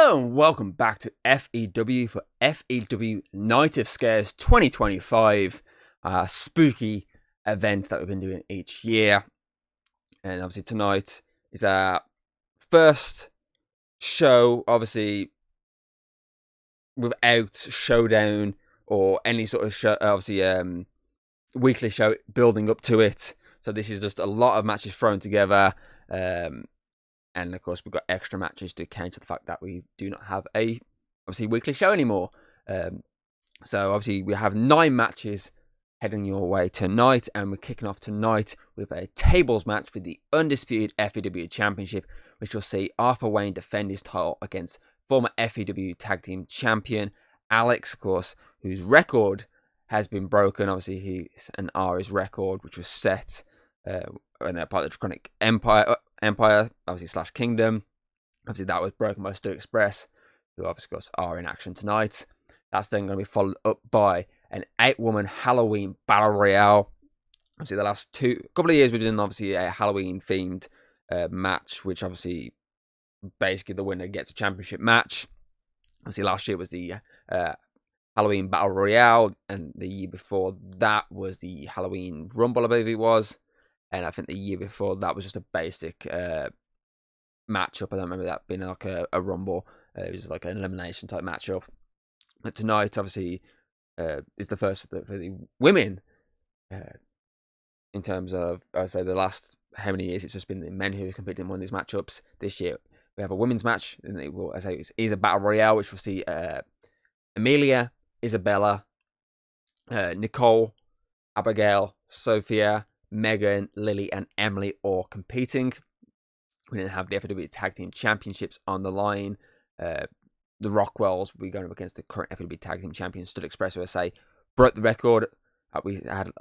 Hello and welcome back to FEW for FEW Night of Scares 2025, spooky event that we've been doing each year. And obviously tonight is our first show, obviously without showdown or any sort of show, obviously weekly show building up to it. So this is just a lot of matches thrown together. And of course, we've got extra matches to counter the fact that we do not have a weekly show anymore. So obviously we have 9 matches heading your way tonight, and we're kicking off tonight with a tables match for the Undisputed FEW Championship, which will see Arthur Wayne defend his title against former FEW Tag Team Champion Alex, of course, whose record has been broken. Obviously, he's an Ari's record, which was set when they're part of the Draconic Empire, obviously / Kingdom. Obviously that was broken by Stu Express, who obviously are in action tonight. That's then going to be followed up by an 8-woman Halloween Battle Royale. Obviously the last couple of years we've done obviously a Halloween themed match, which obviously basically the winner gets a championship match. Obviously last year was the Halloween Battle Royale, and the year before that was the Halloween Rumble, I believe it was. And I think the year before that was just a basic matchup. I don't remember that being like a Rumble. It was like an elimination type matchup. But tonight, obviously, is the first for the women. In terms of, I'd say the last how many years, it's just been the men who have competed in one of these matchups. This year, we have a women's match, and it will, as I say, it is a battle royale, which we'll see Amelia, Isabella, Nicole, Abigail, Sophia, Megan, Lily, and Emily all competing. We then have the FEW Tag Team Championships on the line. The Rockwells will be going up against the current FEW Tag Team Champions, Stud Express USA. Broke the record we had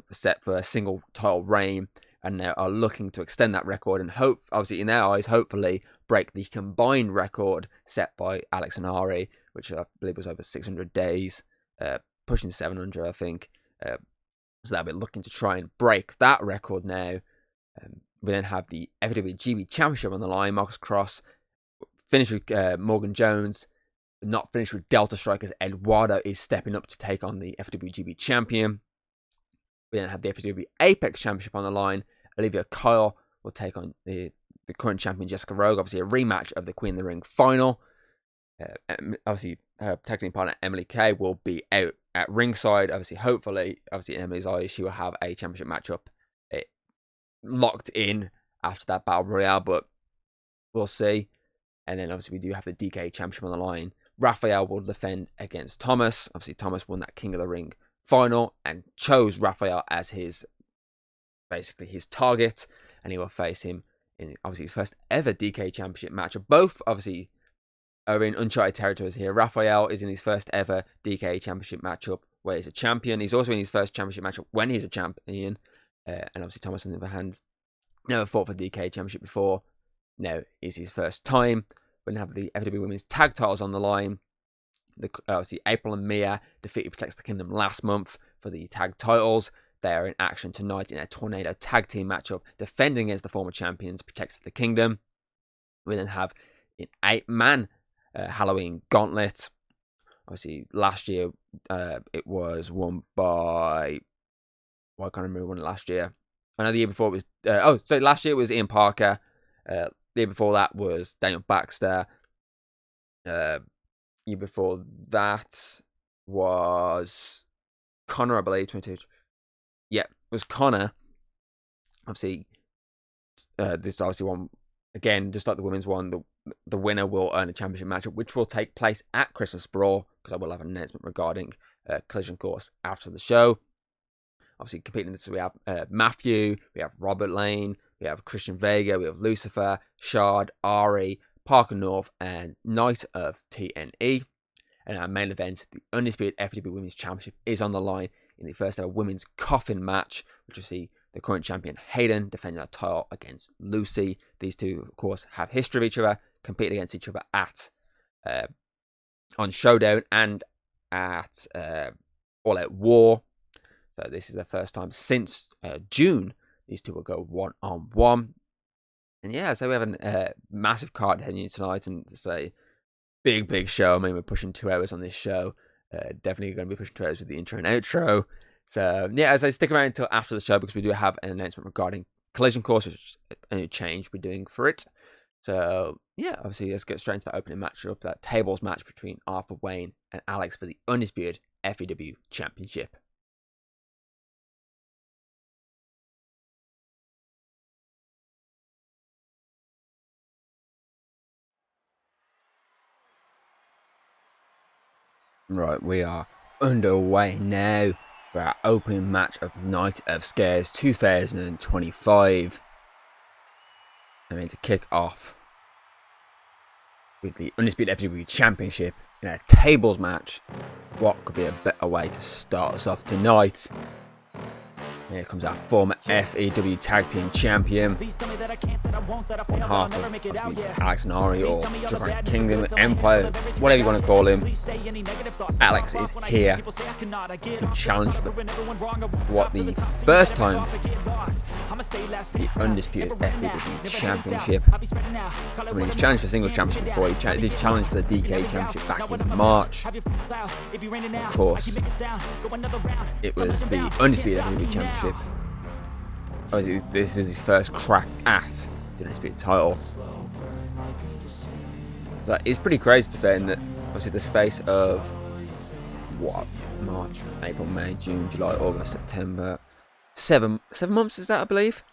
set for a single title reign, and now are looking to extend that record and hope, obviously in their eyes, hopefully break the combined record set by Alex and Ari, which I believe was over 600 days, pushing 700, I think. So they'll be looking to try and break that record now. We then have the FEW GB Championship on the line. Marcus Cross finished with Morgan Jones, not finished with Delta Strikers. Eduardo is stepping up to take on the FEW GB Champion. We then have the FEW Apex Championship on the line. Olivia Kyle will take on the current champion Jessica Rogue. Obviously a rematch of the Queen of the Ring final. Obviously her tag team partner Emily Kay will be out at ringside. Obviously, hopefully, in Emily's eyes, she will have a championship matchup locked in after that battle royale, but we'll see. And then obviously we do have the DKE Championship on the line. Raphael will defend against Thomas. Obviously, Thomas won that King of the Ring final and chose Raphael as his target, and he will face him in obviously his first ever DKE Championship match. Both obviously are in uncharted territories here. Raphael is in his first ever DKE Championship matchup where he's a champion. He's also in his first championship matchup when he's a champion. And obviously Thomas, on the other hand, never fought for the DKE Championship before. Now is his first time. We're going to have the FEW Women's Tag Titles on the line. Obviously April and Mia defeated Protects the Kingdom last month for the tag titles. They are in action tonight in a Tornado Tag Team matchup, defending against the former champions Protects the Kingdom. We then have an 8-man Halloween Gauntlet. Obviously, last year it was won by... Well, I can't remember who won it last year. I know the year before it was... last year it was Ian Parker. The year before that was Daniel Baxter. Year before that was Connor, I believe. 22. Yeah, it was Connor. Obviously, this obviously one... Again, just like the women's one, the winner will earn a championship matchup, which will take place at Christmas Brawl, because I will have an announcement regarding Collision Course after the show. Obviously, competing in this, we have Matthew, we have Robert Lane, we have Christian Vega, we have Lucifer, Shard, Ari, Parker North, and Knight of TNE. And our main event, the Undisputed FEW Women's Championship, is on the line in the first ever women's coffin match, which will see the current champion Hayden defending her title against Luci. These two, of course, have history of each other, compete against each other at on Showdown and at All Out War. So this is the first time since June these two will go 1-on-1. And yeah, so we have a massive card heading in tonight, and to say big show. I mean, we're pushing 2 hours on this show. Definitely going to be pushing 2 hours with the intro and outro. So, yeah, as I stick around until after the show, because we do have an announcement regarding Collision Course, which is a change we're doing for it. So, yeah, obviously, let's get straight into that opening matchup, that tables match between Arthur Wayne and Alex for the Undisputed FEW Championship. Right, we are underway now for our opening match of Night of Scares 2025. I mean, to kick off with the Undisputed FEW Championship in a tables match. What could be a better way to start us off tonight? Here comes our former FEW Tag Team Champion. On half of obviously Alex and Ari, or Japan Kingdom, Empire, whatever you want to call him. Alex is here to challenge the first time the Undisputed FEW Championship. I mean, he's challenged for singles championship before. He did challenge for the DKE Championship back in March. Of course, it was the Undisputed FEW Championship. Obviously, this is his first crack at the Undisputed title. So it's pretty crazy to say that obviously the space of what, March, April, May, June, July, August, September, seven months is that, I believe.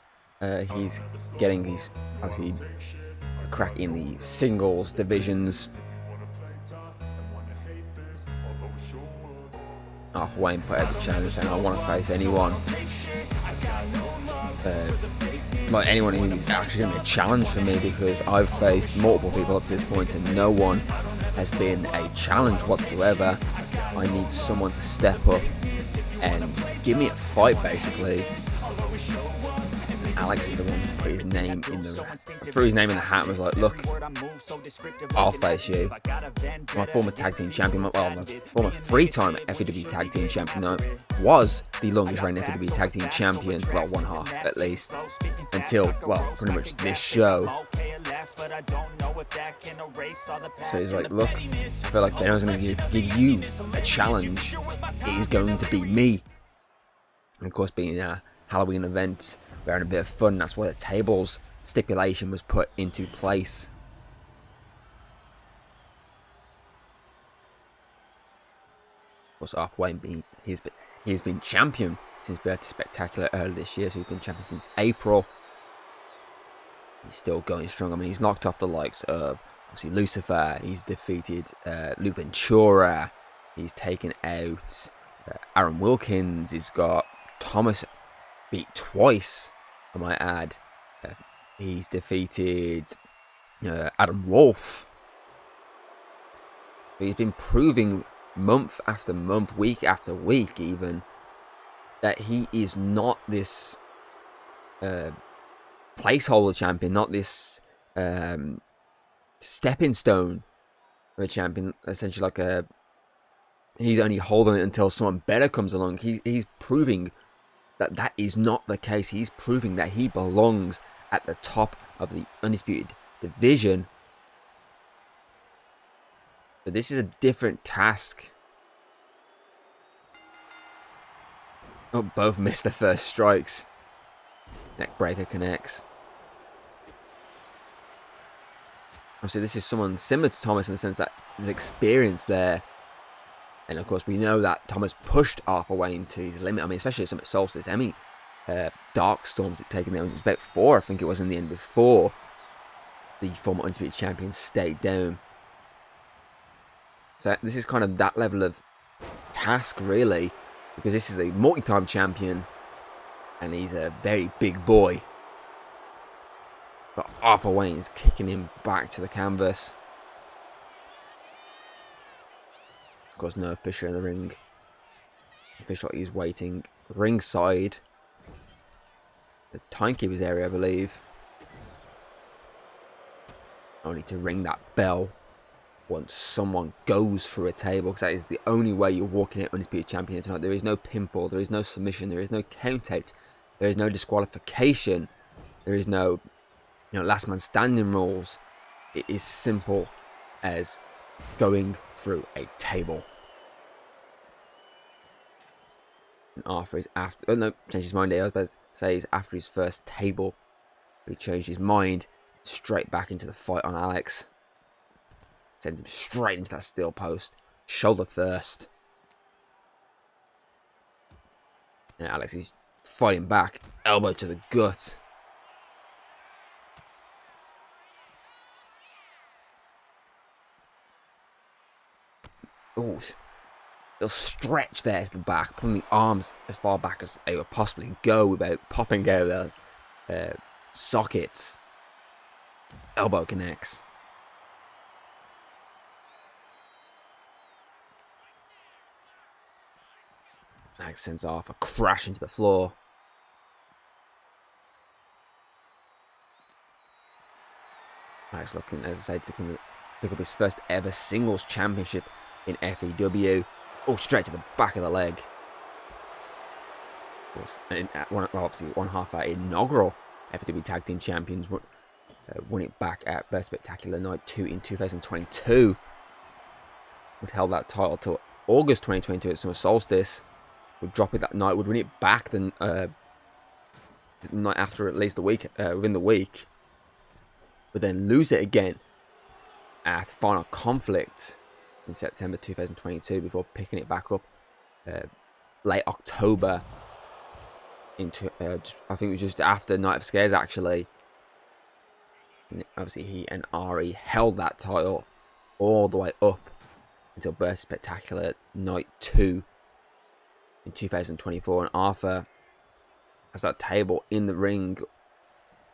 He's obviously crack in the singles divisions. Arthur Wayne put out the challenge saying, I want to face anyone. Like anyone who's actually going to challenge for me, because I've faced multiple people up to this point and no one has been a challenge whatsoever. I need someone to step up and give me a fight, basically. Alex is the one who threw his name in the hat and was like, look, I'll face you. My former tag team champion, well, my former 3-time FEW tag team champion, was the longest reigning FEW tag team champion, well, one half at least, until, well, pretty much this show. So he's like, look, I feel like anyone's going to give you a challenge, it is going to be me. And of course, being a Halloween event, we're having a bit of fun. That's why the tables stipulation was put into place. Of course, Arthur Wayne, he's been champion since Bertie Spectacular earlier this year, so he's been champion since April. He's still going strong. I mean, he's knocked off the likes of obviously Lucifer. He's defeated Luke Ventura. He's taken out Aaron Wilkins. He's got Thomas beat twice, I might add. He's defeated Adam Wolf. He's been proving month after month, week after week even, that he is not this placeholder champion, not this stepping stone of a champion, essentially like he's only holding it until someone better comes along. He's proving that is not the case. He's proving that he belongs at the top of the Undisputed division. But this is a different task. Oh, both missed their first strikes. Neckbreaker connects. Obviously, this is someone similar to Thomas in the sense that there's experience there. And of course, we know that Thomas pushed Arthur Wayne to his limit. I mean, especially at Summit Solstice. How many Dark Storms it taken there? It was about 4, I think it was, in the end, before the former Undisputed Champion stayed down. So this is kind of that level of task, really, because this is a multi-time champion, and he's a very big boy. But Arthur Wayne is kicking him back to the canvas. Of course, no official in the ring. Official is waiting ringside, the timekeeper's area, I believe. Only to ring that bell once someone goes through a table, because that is the only way you're walking out Undisputed Champion tonight. There is no pinfall, there is no submission, there is no count out, there is no disqualification, there is no last man standing rules. It is simple as going through a table. And Arthur is after... Oh, no, changed his mind there. I was about to say he's after his first table. But he changed his mind. Straight back into the fight on Alex. Sends him straight into that steel post. Shoulder first. And Alex is fighting back. Elbow to the gut. Ooh. They'll stretch there to the back, pulling the arms as far back as they would possibly go without popping out of their sockets. Elbow connects. Alex sends off a crash into the floor. Alex looking, as I said, pick up his first ever singles championship in FEW. Oh, straight to the back of the leg. Of course, and obviously one half our inaugural FEW Tag Team Champions won it back at Best Spectacular Night 2 in 2022. Would held that title till August 2022 at Summer Solstice. Would drop it that night. Would win it back the night after, at least a week within the week. But then lose it again at Final Conflict in September 2022 before picking it back up late October into I think it was just after Night of Scares actually. And obviously he and Ari held that title all the way up until Burst Spectacular Night 2 in 2024, and Arthur has that table in the ring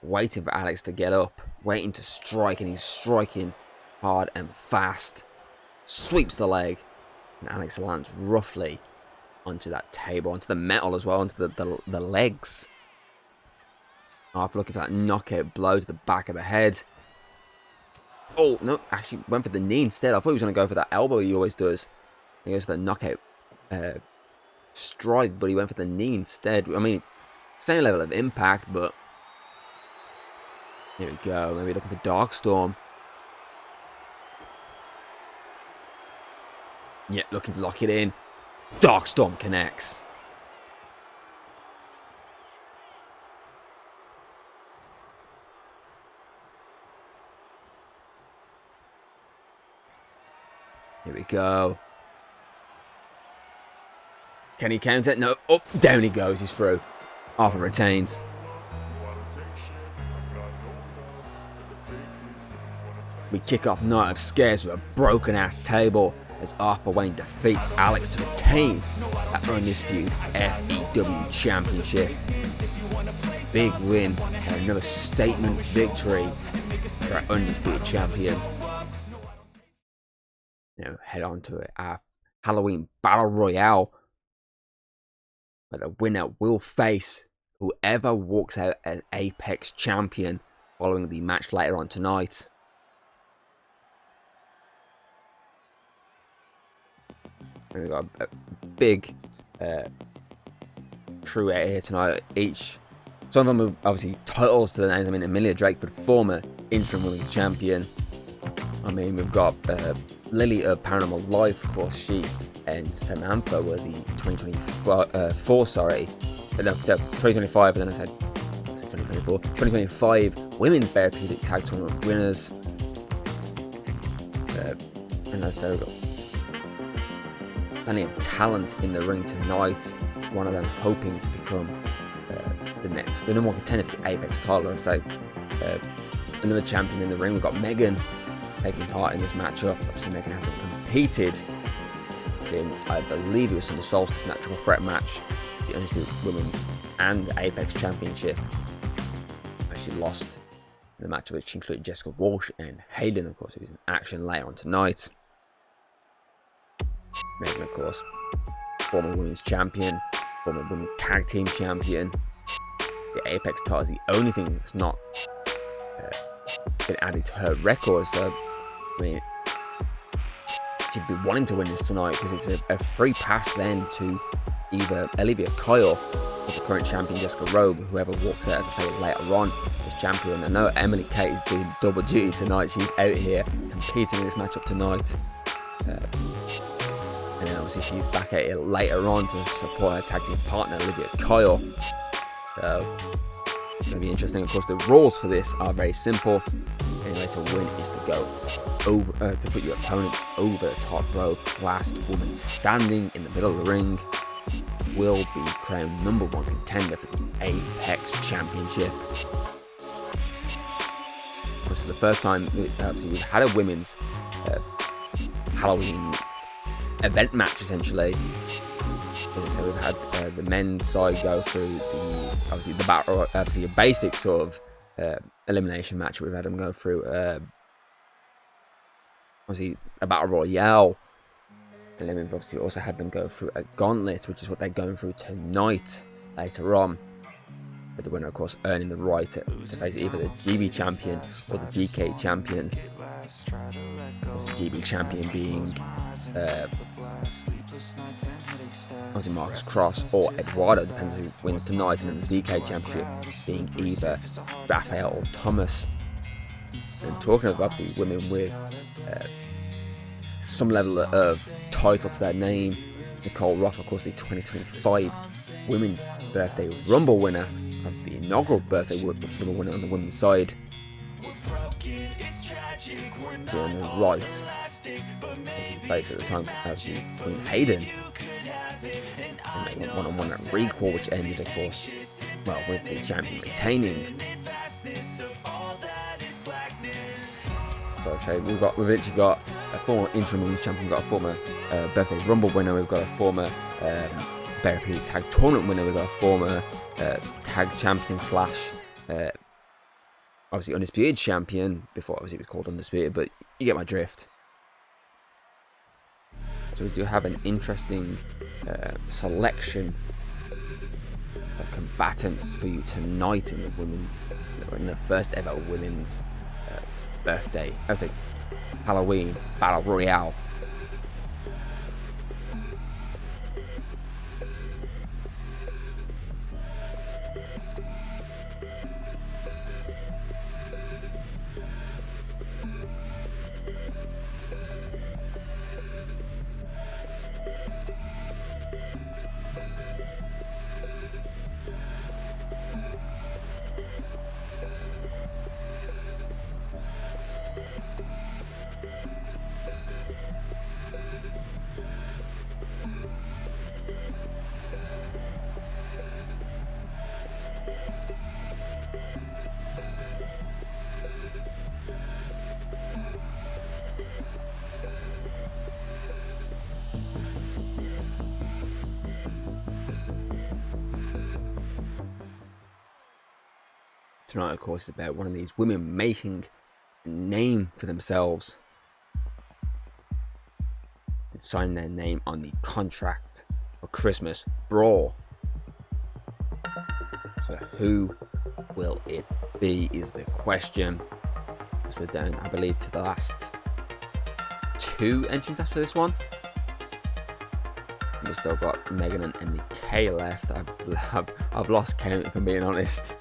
waiting for Alex to get up, waiting to strike, and he's striking hard and fast. Sweeps the leg, and Alex lands roughly onto that table, onto the metal as well, onto the legs. Arthur looking for that knockout blow to the back of the head. Oh, no, actually went for the knee instead. I thought he was going to go for that elbow he always does. He goes for the knockout strike, but he went for the knee instead. I mean, same level of impact, but here we go. Maybe looking for Darkstorm. Yeah, looking to lock it in. Darkstorm connects. Here we go. Can he counter? No. Up, down he goes. He's through. Arthur retains. We kick off Night of Scares with a broken ass table as Arthur Wayne defeats Alex to retain that Undisputed FEW Championship. Big win and another statement victory for our Undisputed Champion. Now head on to our Halloween Battle Royale, where the winner will face whoever walks out as Apex Champion following the match later on tonight. And we've got a big crew out here tonight. Some of them are obviously titles to the names. I mean, Amelia Drakeford, former interim women's champion. I mean, we've got Lily of Paranormal Life, of course. She and Samantha were the 2025, and then I said 2024, 2025 Women's Therapeutic Tag Tournament winners. And as I said, we've got plenty of talent in the ring tonight. One of them hoping to become the number one contender for the Apex title. So another champion in the ring. We've got Megan taking part in this matchup. Obviously, Megan hasn't competed since, I believe, it was Summer Solstice in that triple threat match, the Undisputed Women's and Apex Championship. She lost in the match, which included Jessica Walsh and Hayden, of course, who was in action later on tonight. Megan, of course, former women's champion, former women's tag team champion. The Apex title is the only thing that's not been added to her record. So, I mean, she'd be wanting to win this tonight because it's a free pass then to either Olivia Kyle or the current champion Jessica Robe, whoever walks out, as I say, later on as champion. I know Emily Kate is doing double duty tonight. She's out here competing in this matchup tonight. And then obviously she's back out here later on to support her tag team partner Olivia Kyle. So it's going to be interesting. Of course, the rules for this are very simple. The only way to win is to go over, to put your opponents over the top rope. Last woman standing in the middle of the ring will be crowned #1 contender for the Apex Championship. This is the first time we've had a women's Halloween event match, essentially. So we've had the men's side go through the battle, obviously a basic sort of elimination match. We've had them go through obviously a battle royale, and then we've obviously also had them go through a gauntlet, which is what they're going through tonight later on. With the winner, of course, earning the right to face either the GB champion or the DKE champion. Of course, the GB champion being obviously Marcus Cross or Eduardo, depends who wins tonight, and then the DKE championship being either Raphael or Thomas. And talking of obviously women with some level of title to their name, Nicole Roth, of course, the 2025 Women's Birthday Rumble winner, obviously the inaugural Birthday Rumble winner on the women's side. Doing the right, as you face at the time, obviously Queen Hayden, and they went one-on-one at Recall, which ended, of course, well, with the champion retaining. So I say we've literally got a former interim women's champion, we've got a former Birthday Rumble winner, we've got a former Therapy Tag Tournament winner, we've got a former Tag Champion slash obviously Undisputed Champion. Before obviously it was called Undisputed, but you get my drift. So we do have an interesting selection of combatants for you tonight in the women's, in the first ever women's birthday, as a Halloween Battle Royale. Tonight, of course, is about one of these women making a name for themselves and signing their name on the contract for Christmas Brawl. So who will it be is the question. As we're down, I believe, to the last 2 entrants after this one. We've still got Megan and Emily Kay left. I've lost count, if I'm being honest.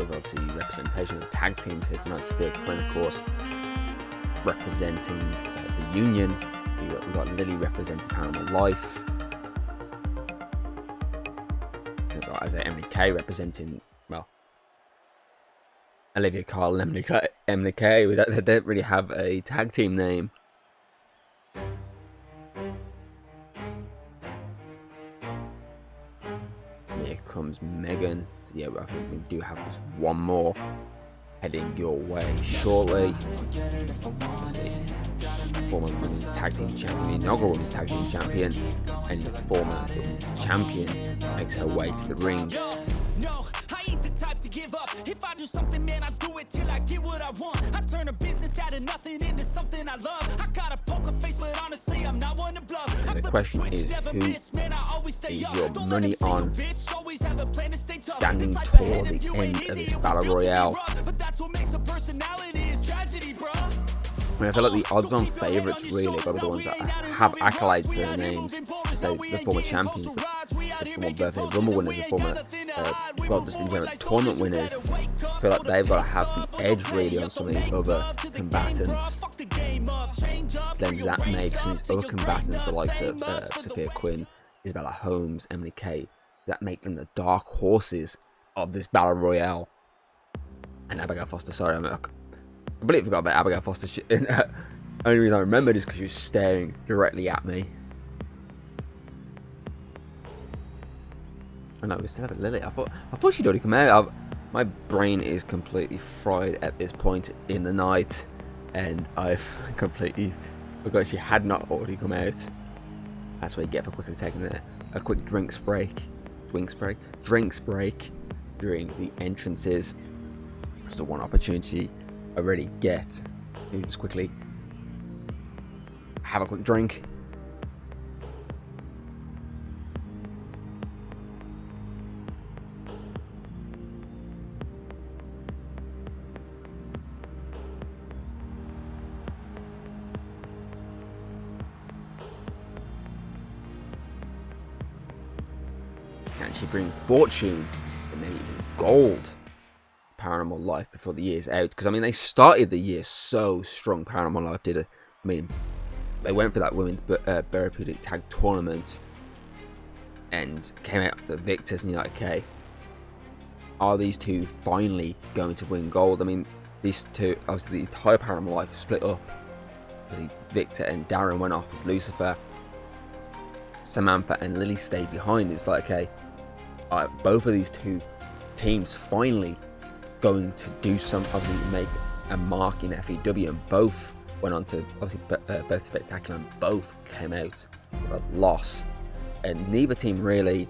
Obviously representation of the tag teams here tonight. Sophia Quinn, of course, representing the Union. We've got Lily representing Paranormal Life. We've got Emily Kay representing, well, Olivia Kyle and Emily Kay. They don't really have a tag team name. Here comes Megan. So yeah, I think we do have this one more heading your way shortly. Former women's tag team champion, inaugural women's tag team champion, and the former women's champion makes her way to the ring. No, I ain't the type to give up. If I do something, man, I do it till I get what I want. I turn a business out of nothing into something I love. I got a poker face, but honestly, I'm not one to bluff. question is, who is your money on standing tall at the end of this battle royale? I mean, I feel like the odds-on favourites really got to be the ones that have accolades to their names. So the former champions, the former birthday rumble winners, the former, just in general, tournament winners. I feel like they've got to have the edge really on some of these other combatants. Then that makes some of these other combatants, the likes of Sophia Quinn, Isabella Holmes, Emily Kay, that make them the dark horses of this battle royale. And Abigail Foster, sorry, I completely forgot about Abigail Foster. Only reason I remembered is because she was staring directly at me. I know, we still have Lily. I thought she'd already come out. My brain is completely fried at this point in the night, and I've completely forgot she had not already come out. That's what you get for quickly taking a quick drinks break during the entrances. Just the one opportunity I really get. You just quickly have a quick drink. Can she bring fortune and maybe even gold? Paranormal Life before the year's out, because I mean they started the year so strong. Paranormal Life did they went for that women's therapeutic tag tournament and came out the victors, and you're like, okay, are these two finally going to win gold? I mean, these two, obviously the entire Paranormal Life split up. Obviously Victor and Darren went off with Lucifer. Samantha and Lily stayed behind. It's like, okay, both of these two teams finally going to do obviously make a mark in FEW, and both went on to obviously both spectacular, and both came out with a loss, and neither team really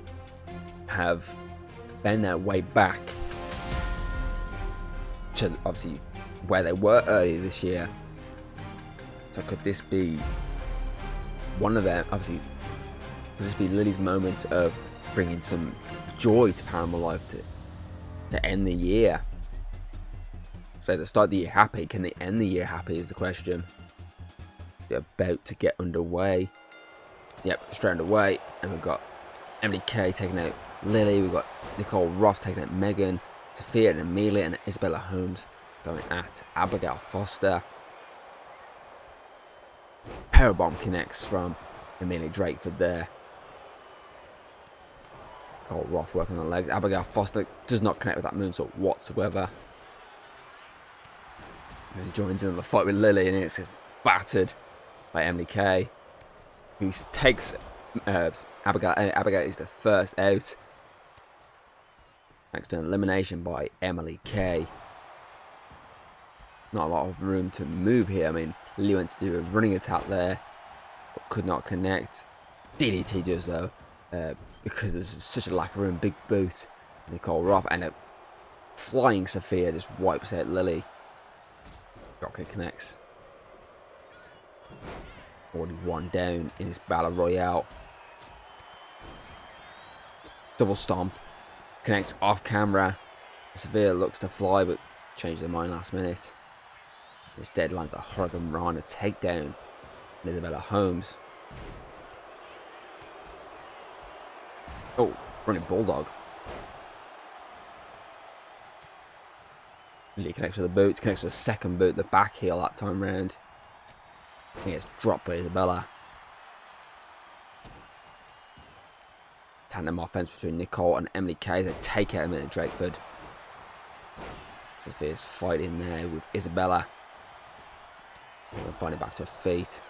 have been their way back to obviously where they were earlier this year. So could this be one of them? Obviously, could this be Lily's moment of bringing some joy to Paranormal Life to end the year? So they start the year happy. Can they end the year happy is the question. They're about to get underway. Yep, straight underway. And we've got Emily Kay taking out Lily. We've got Nicole Roth taking out Megan. Sophia and Amelia and Isabella Holmes going at Abigail Foster. Powerbomb connects from Amelia Drakeford there. Nicole Roth working on the legs. Abigail Foster does not connect with that moonsault whatsoever. And joins in the fight with Lily, and it's battered by Emily Kay, who takes Abigail. Abigail is the first out, thanks to an elimination by Emily Kay. Not a lot of room to move here. I mean, Lily went to do a running attack there, but could not connect. DDT does though, because there's such a lack of room. Big boot, Nicole Roth, and a flying Sophia just wipes out Lily. Rocket connects. Already one down in this battle royale. Double stomp. Connects off camera. Sophia looks to fly, but changed their mind last minute. Instead lands a Hurricane Rana takedown. And Isabella Holmes. Oh, running Bulldog. He connects with the boots, connects with the second boot, the back heel that time round. He gets dropped by Isabella. Tandem offense between Nicole and Emily Kay as they take out Amelia Drakeford. Sophia's fighting there with Isabella. And finding back to her feet.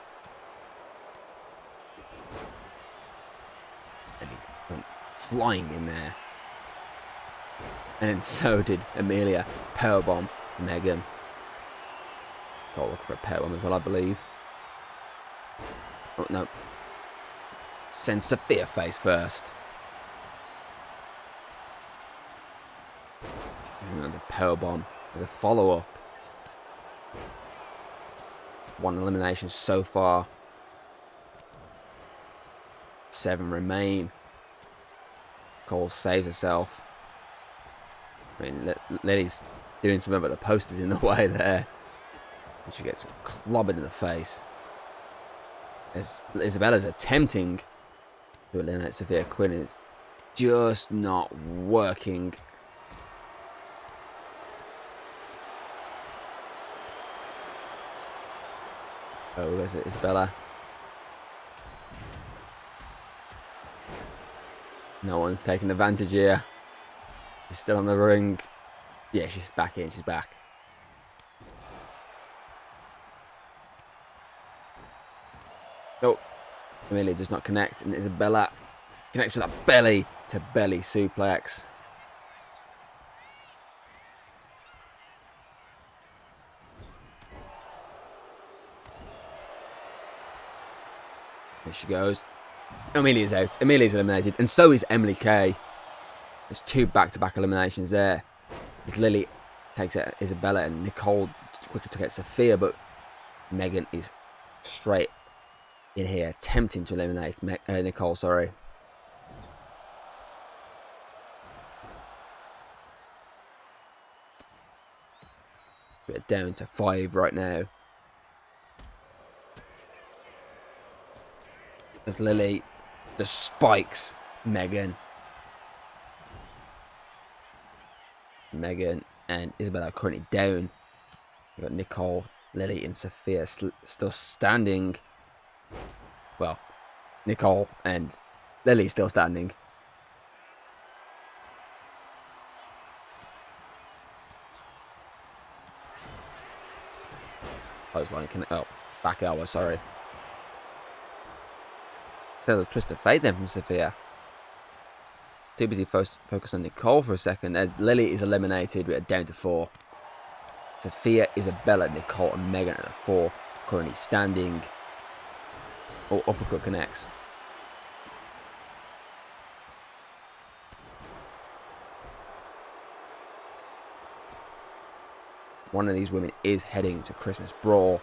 And he went flying in there. And then so did Amelia. Powerbomb to Megan. Go look for a powerbomb as well, I believe. Oh no. Send Sophia face first. And the powerbomb as a follow-up. One elimination so far. 7 remain. Cole saves herself. I mean, Lily's doing something, but the post is in the way there. And she gets clobbered in the face. As Isabella's attempting to eliminate Sophia Quinn, and it's just not working. Oh, where's it? Isabella. No one's taking advantage here. She's still on the ring. Yeah, she's back in. She's back. Oh, Amelia does not connect, and Isabella connects with that belly to belly suplex. There she goes. Amelia's out. Amelia's eliminated, and so is Emily Kay. There's 2 back-to-back eliminations there. As Lily takes out Isabella, and Nicole quickly took out Sophia, but Megan is straight in here, attempting to eliminate Nicole. Sorry. We're down to 5 right now. As Lily just spikes Megan. Megan and Isabella are currently down. We've got Nicole, Lily, and Sophia still standing. Well, Nicole and Lily still standing. Clothesline, back elbow, sorry. There's a twist of fate then from Sophia. Too busy focused on Nicole for a second, as Lily is eliminated. We're down to 4. Sophia, Isabella, Nicole, and Megan at the 4, currently standing. Oh, uppercut connects. One of these women is heading to Christmas Brawl.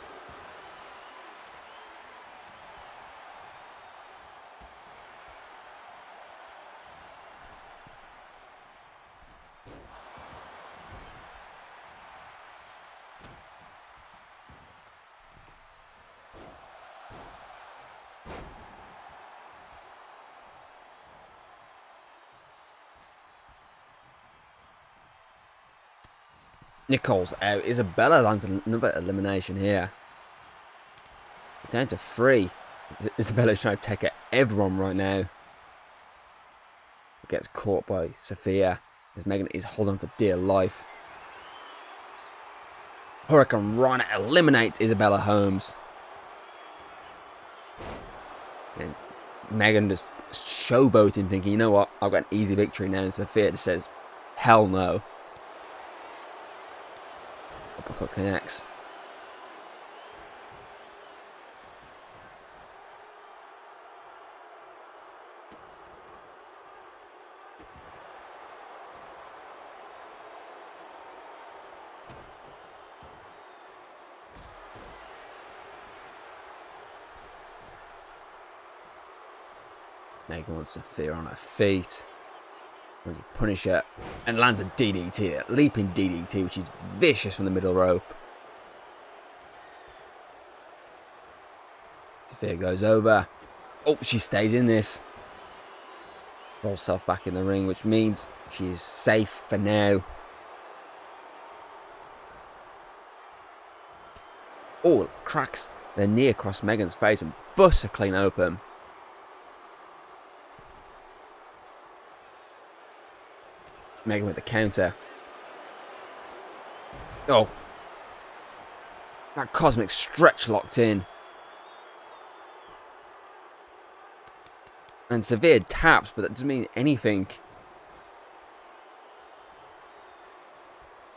Nicole's out. Isabella lands another elimination here. Down to 3. Isabella's trying to take out everyone right now. Gets caught by Sophia as Megan is holding for dear life. Hurricane Rana eliminates Isabella Holmes. And Megan just showboating, thinking, you know what, I've got an easy victory now. And Sophia just says, hell no. Uppercut connects. Megan wants Sophia on her feet. Wants to punish her and lands a DDT, a leaping DDT, which is vicious from the middle rope. Sophia goes over. Oh, she stays in this. Rolls herself back in the ring, which means she is safe for now. Oh, cracks the knee across Megan's face and busts her clean open. Megan with the counter. Oh. That cosmic stretch locked in. And severe taps, but that doesn't mean anything.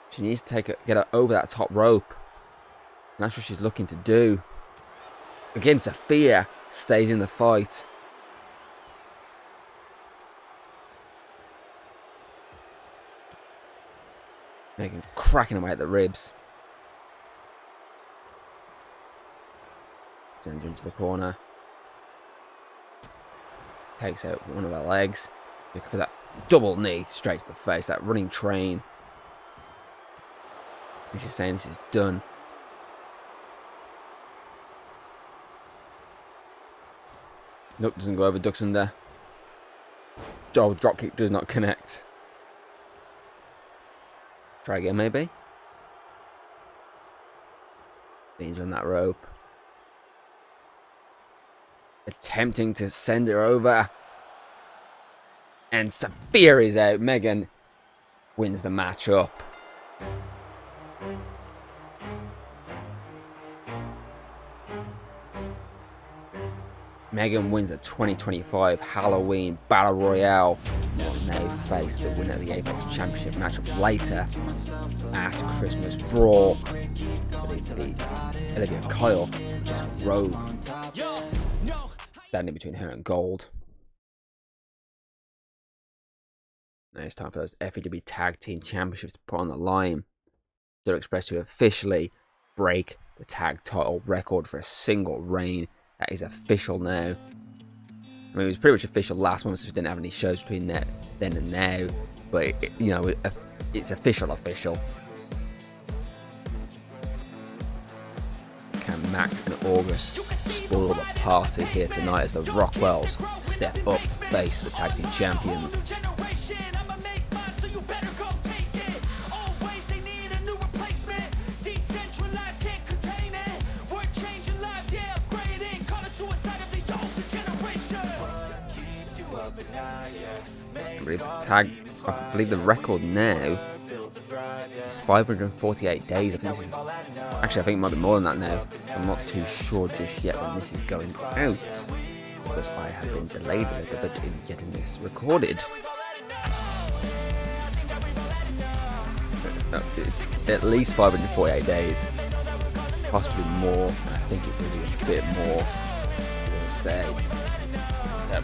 She needs to get her over that top rope. And that's what she's looking to do. Again, Sophia stays in the fight. Megan cracking away at the ribs. Sends her into the corner. takes out one of her legs. Look for that double knee straight to the face. That running train. And she's saying this is done. Nope, doesn't go over, ducks under. Oh, dropkick does not connect. Try again, maybe. Leans on that rope. Attempting to send her over. And Saphir is out. Megan wins the match up. Megan wins the 2025 Halloween Battle Royale. Will now face the winner of the Apex Championship matchup later after Christmas Brawl. Olivia Kyle just rogue, standing between her and gold. Now it's time for those FEW Tag Team Championships to put on the line. They're expressed to officially break the tag title record for a single reign. That is official now. I mean, it was pretty much official last month, since we didn't have any shows between then and now. But, it's official. Can Max and August spoil the party here tonight as the Rockwells step up to face the Tag Team Champions? I believe the record now is 548 days. I think it might be more than that now. I'm not too sure just yet when this is going out, because I have been delayed a little bit in getting this recorded. It's at least 548 days, possibly more. I think it will be a bit more, as I say.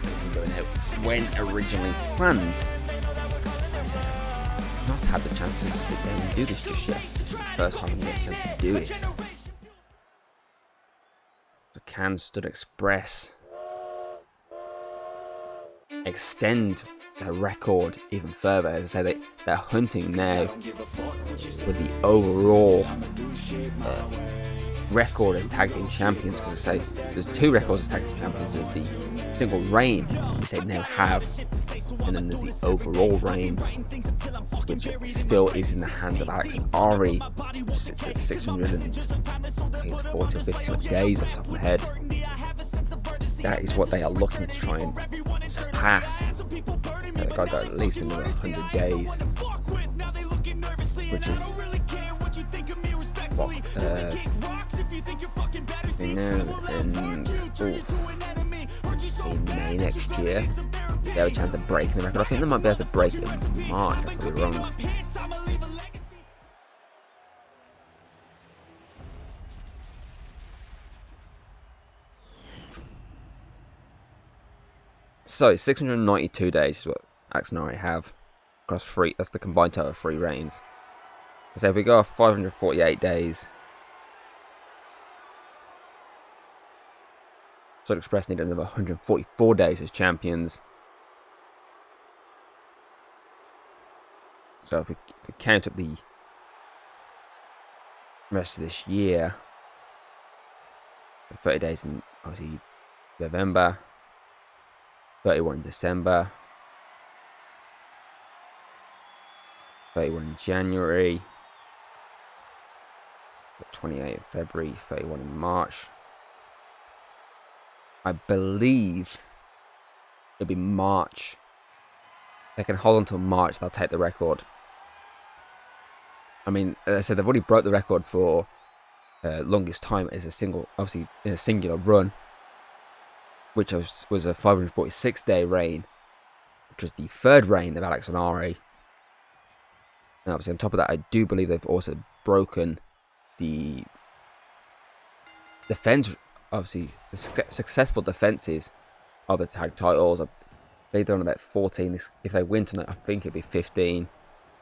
This is going out when originally planned. I've not had the chance to sit down and do this just yet. This is the first time I'm getting a chance to do it. So can Stud Express extend their record even further? As I say, they're hunting now with the overall record as Tag Team Champions, because I say there's two records as Tag Team Champions. There's the single reign, which they now have, and then there's the overall reign, which still is in the hands of Alex and Ari, which sits at 600 and I think it's 40 or 50 days off the top of my head. That is what they are looking to try and surpass. They've got at least another 100 days, which is in May next year. They have a chance of breaking the record. I think they might be able to break it in March. I could be wrong. So 692 days is what Alex and Ari have across three. That's the combined total of 3 reigns. So if we go off 548 days, Stud Express need another 144 days as champions. So if we count up the rest of this year, 30 days in obviously November, 31 in December, 31 in January, 28 in February, 31 in March. I believe it'll be March. They can hold on till March, they'll take the record. I mean, as I said, they've already broke the record for longest time as a single, obviously in a singular run, which was a 546-day reign, which was the 3rd reign of Alex and Ari. And obviously on top of that, I do believe they've also broken the defense, obviously the successful defenses of the tag titles. I believe they're on about 14. If they win tonight, I think it'll be 15.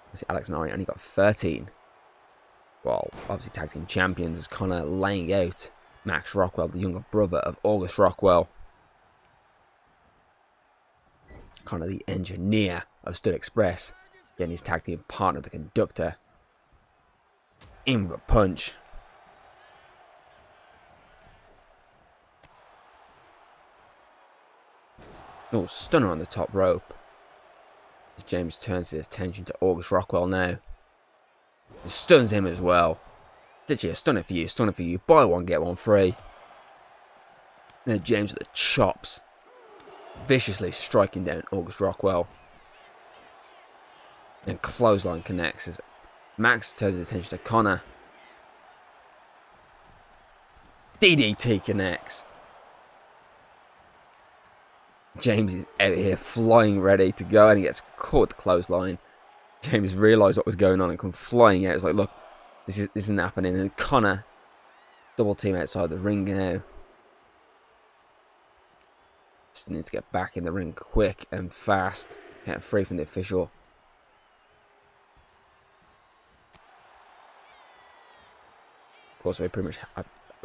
Obviously Alex and Ari only got 13. Well, obviously Tag Team Champions is kind of laying out Max Rockwell, the younger brother of August Rockwell. Connor, the engineer of Stud Express, getting his tag team partner, the conductor, in with a punch. Oh, stunner on the top rope. James turns his attention to August Rockwell now. He stuns him as well. Did you? Stunner for you, stunner for you. Buy one, get one free. Now James with the chops. Viciously striking down August Rockwell. And clothesline connects as Max turns his attention to Connor. DDT connects. James is out here flying ready to go, and he gets caught with the clothesline. James realised what was going on and come flying out. It's like, look, this isn't happening. And Connor double team outside the ring now. Just needs to get back in the ring quick and fast. Get free from the official. Of course, we pretty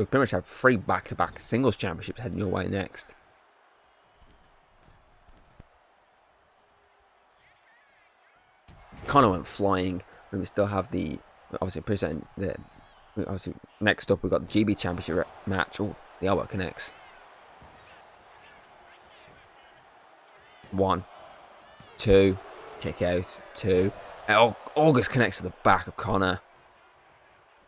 much have 3 back-to-back singles championships heading your way next. Connor went flying, and we still have the obviously next up we've got the GB Championship match. Oh, the elbow connects. 1, 2, kick out, 2. And August connects to the back of Connor.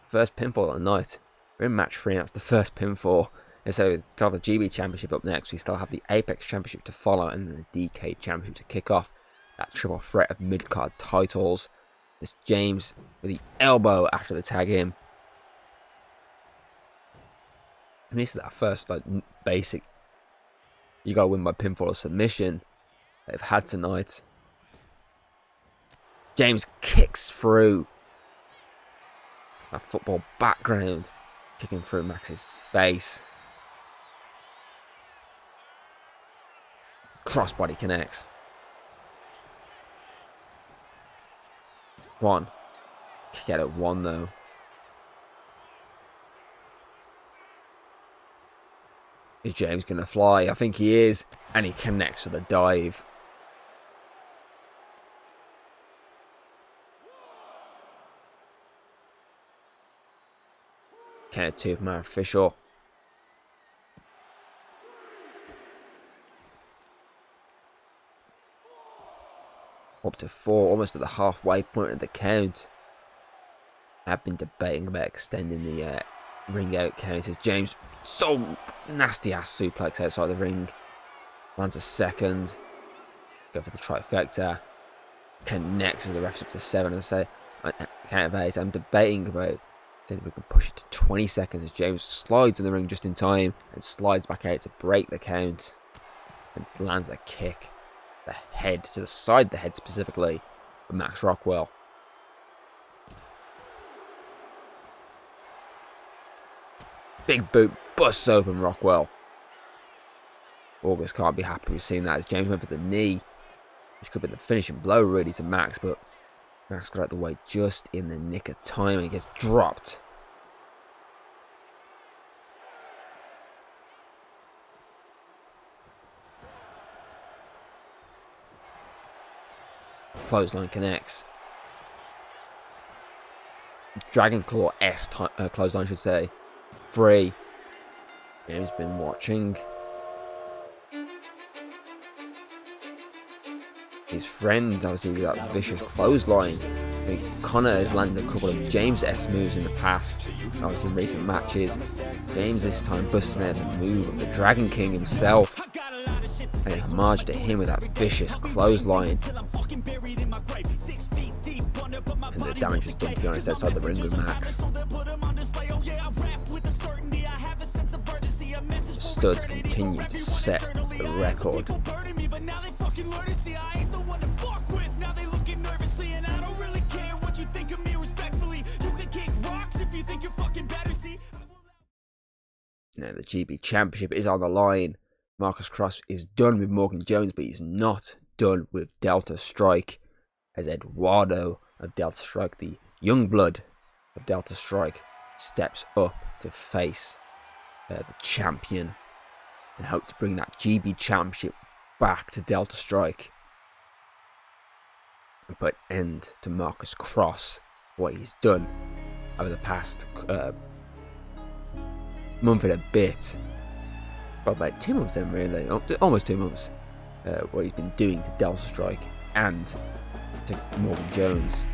First pinfall of the night. We're in match 3, and that's the first pinfall. And so we still have the GB Championship up next. We still have the Apex Championship to follow, and then the DKE Championship to kick off that triple threat of mid-card titles. It's James with the elbow after the tag in. And this is that first basic, you gotta win by pinfall or submission they've had tonight. James kicks through. That football background, kicking through Max's face. Crossbody connects. 1. Kick out at 1 though. Is James going to fly? I think he is. And he connects with a dive. Count 2 from our official. Up to 4, almost at the halfway point of the count. I've been debating about extending the ring out count as James, so nasty ass suplex outside the ring. Lands a second. Go for the trifecta. Connects as the ref's up to 7. And say, count of 8. I'm debating about if we can push it to 20 seconds as James slides in the ring just in time and slides back out to break the count. And lands a kick. The head, to the side of the head specifically, for Max Rockwell. Big boot busts open Rockwell. August can't be happy with seeing that as James went for the knee, which could be the finishing blow really to Max, but Max got out of the way just in the nick of time and he gets dropped. Clothesline connects. Dragon Claw S clothesline, should say. 3. James been watching. His friend, obviously, with that vicious clothesline. I think Connor has landed a couple of James S moves in the past, obviously in recent matches. James this time busted out the move of the Dragon King himself. And a homage to him with that vicious clothesline. And the damage was done, to be honest, outside the ring with Max. The Studs continue to set the record. Now the GB Championship is on the line. Marcus Cross is done with Morgan Jones, but he's not done with Delta Strike, as Eduardo of Delta Strike, the young blood of Delta Strike, steps up to face the champion and hope to bring that GB Championship back to Delta Strike. and put an end to Marcus Cross, what he's done over the past month and a bit. Well, about 2 months then, really. Almost 2 months. What he's been doing to Delta Strike and to Morgan Jones.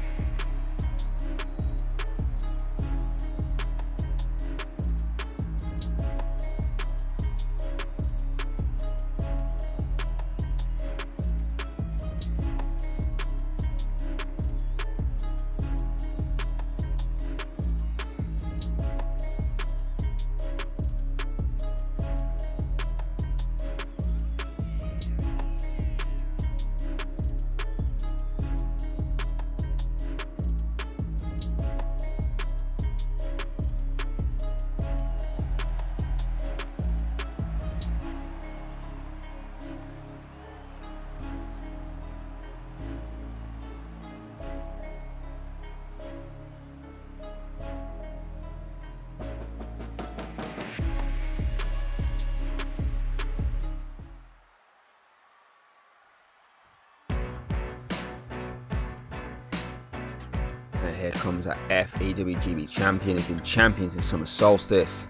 Here comes our FEW champion. He's been champion since Summer Solstice.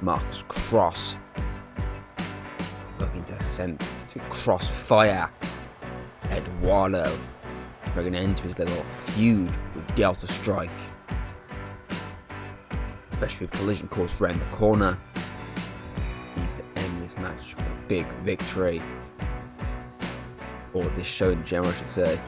Marcus Cross. Looking to send to crossfire Eduardo. Bringing an end to his little feud with Delta Strike. Especially with Collision Course round the corner. He needs to end this match with a big victory. Or this show in general, I should say.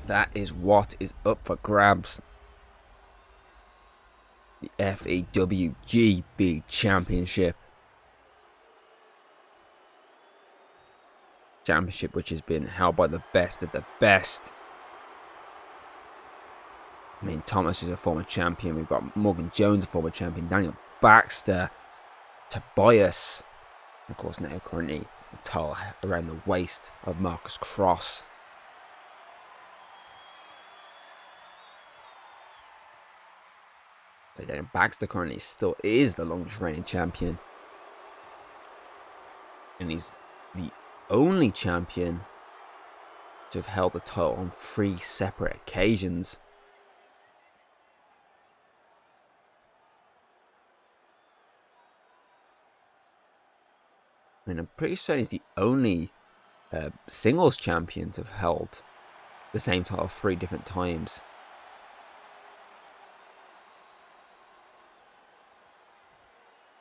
That is what is up for grabs. The FEW Championship. Championship which has been held by the best of the best. I mean, Thomas is a former champion. We've got Morgan Jones, a former champion. Daniel Baxter. Tobias. Of course, now currently the title around the waist of Marcus Cross. So Daniel Baxter currently still is the longest reigning champion. And he's the only champion to have held the title on 3 separate occasions. And I'm pretty certain he's the only singles champion to have held the same title 3 different times.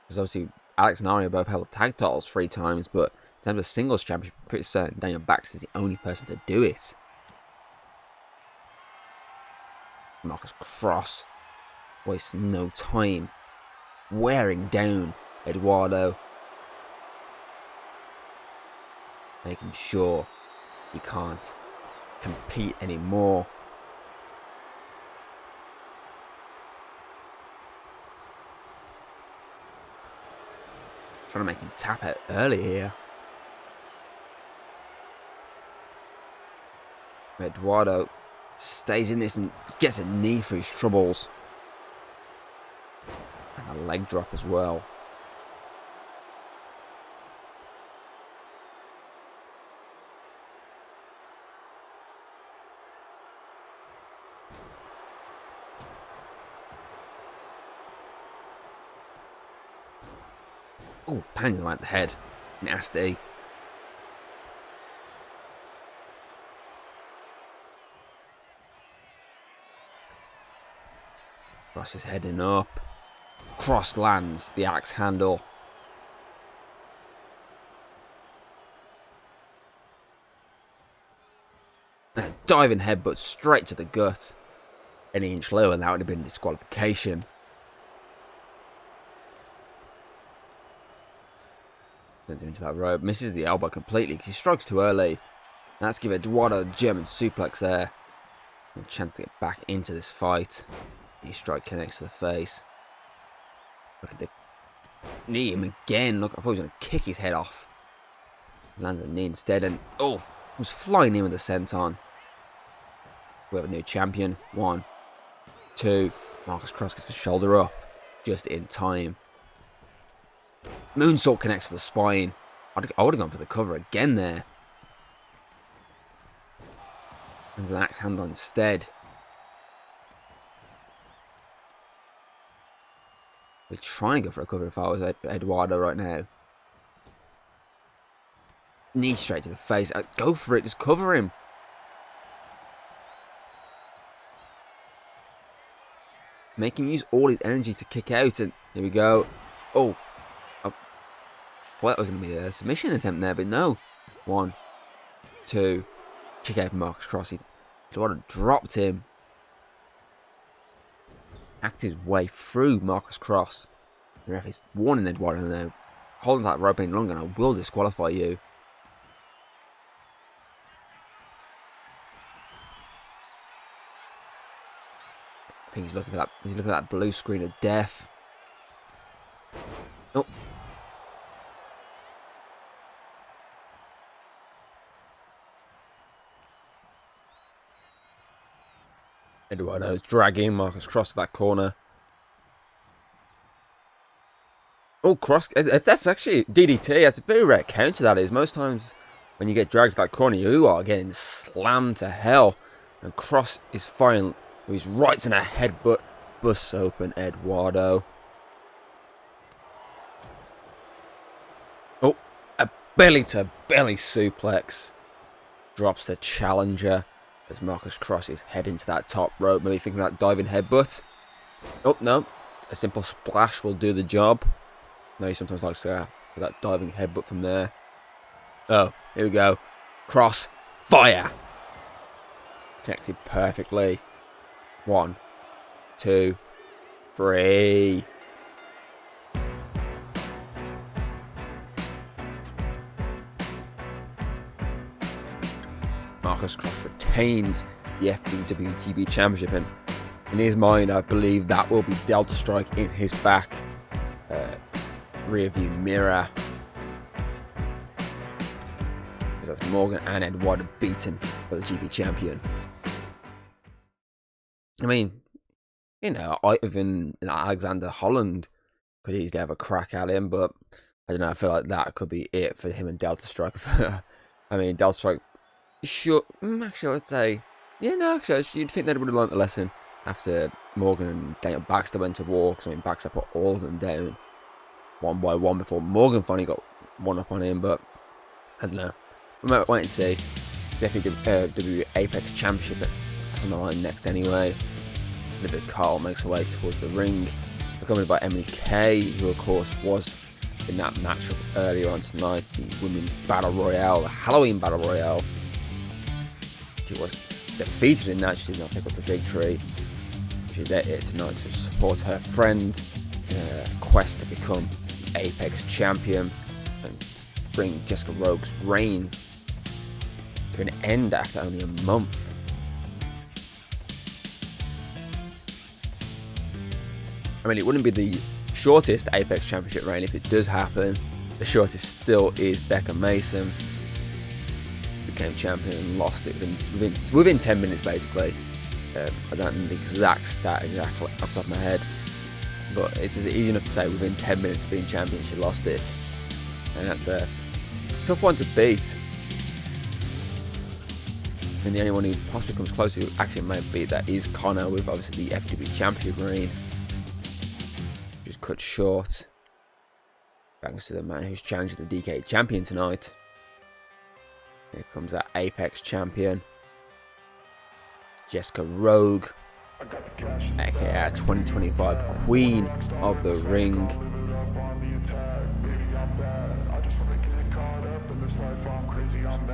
Because obviously Alex and Aria both held tag titles 3 times, but in terms of singles championship, I'm pretty certain Daniel Baxter is the only person to do it. Marcus Cross wastes no time, wearing down Eduardo, making sure he can't compete anymore. Trying to make him tap out early here. Eduardo stays in this and gets a knee for his troubles. And a leg drop as well. Oh, banging him right in the head. Nasty. Cross is heading up. Cross lands the axe handle. A diving headbutt straight to the gut. Any inch lower and that would have been disqualification. Sends him into that rope. Misses the elbow completely because he strikes too early. Let's give Eduardo a German suplex there. A chance to get back into this fight. Knee strike connects to the face. Look at the knee him again. Look, I thought he was going to kick his head off. Lands a knee instead and oh, was flying in with the senton. We have a new champion. 1, 2. Marcus Cross gets the shoulder up just in time. Moonsault connects to the spine. I would have gone for the cover again there. And an axe handle instead. We try and go for a cover if I was Eduardo right now. Knee straight to the face. Go for it. Just cover him. Make him use all his energy to kick out. And here we go. Oh. I thought that was going to be a submission attempt there, but no. 1, 2. Kick out from Marcus Cross. Eduardo dropped him. Hacked his way through Marcus Cross. The ref is warning Eduardo now. Holding that rope any longer and I will disqualify you. I think he's looking for that. He's looking at that blue screen of death. Oh. Eduardo's dragging Marcus Cross to that corner. Oh, Cross. That's actually DDT. That's a very rare counter, that is. Most times when you get dragged to that corner, you are getting slammed to hell. And Cross is firing. He's right in a headbutt. Busts open Eduardo. Oh, a belly-to-belly suplex. Drops the challenger. As Marcus Cross is heading to that top rope, maybe thinking that diving headbutt. Oh, no. A simple splash will do the job. No, he sometimes likes for that diving headbutt from there. Oh, here we go. Cross, fire. Connected perfectly. 1, 2, 3. Marcus Cross retains the FEW Championship, and in his mind, I believe that will be Delta Strike in his back rear view mirror. Because that's Morgan and Eduardo beaten for the GP champion. I mean, you know, even Alexander Holland could easily have a crack at him, but I don't know. I feel like that could be it for him and Delta Strike. I mean, Delta Strike. Sure, actually, I would say, yeah, no, actually, you'd think they would have learnt the lesson after Morgan and Daniel Baxter went to war. Because I mean, Baxter put all of them down one by one before Morgan finally got one up on him. But I don't know. We might wait and see. It's FEW Apex Championship that's on the line next anyway. Olivia Kyle makes her way towards the ring, accompanied by Emily Kay, who of course was in that matchup earlier on tonight, the Women's Battle Royale, the Halloween Battle Royale. She was defeated in that. She did not pick up the victory. She's there here tonight to support her friend in a quest to become the Apex champion and bring Jessica Rogue's reign to an end after only a month. I mean, it wouldn't be the shortest Apex Championship reign if it does happen. The shortest still is Becca Mason. Became champion and lost it within 10 minutes basically. I don't know the exact stat exactly off the top of my head, but it's easy enough to say within 10 minutes of being champion she lost it, and that's a tough one to beat. And the only one who possibly comes close who actually might beat that is Connor, with obviously the FEW Championship reign just cut short. Thanks to the man who's challenging the DKE champion tonight. Here comes our Apex champion, Jessica Rogue, aka our 2025 Queen of the Ring.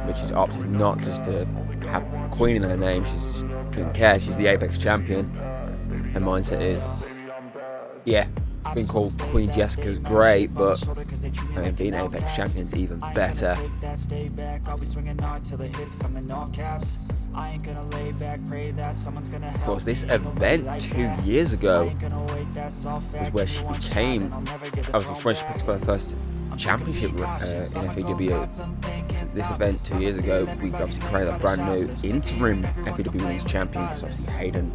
Which is opted not just to have Queen in her name, she doesn't care, she's the Apex champion. Her mindset is, yeah, being called Queen Jessica is great, but I mean, being Apex champion is even better. Of course, this event 2 years ago was where she became, obviously when she picked up her first championship in FEW. So this event 2 years ago, we obviously created a brand new interim FEW Women's Champion, because obviously Hayden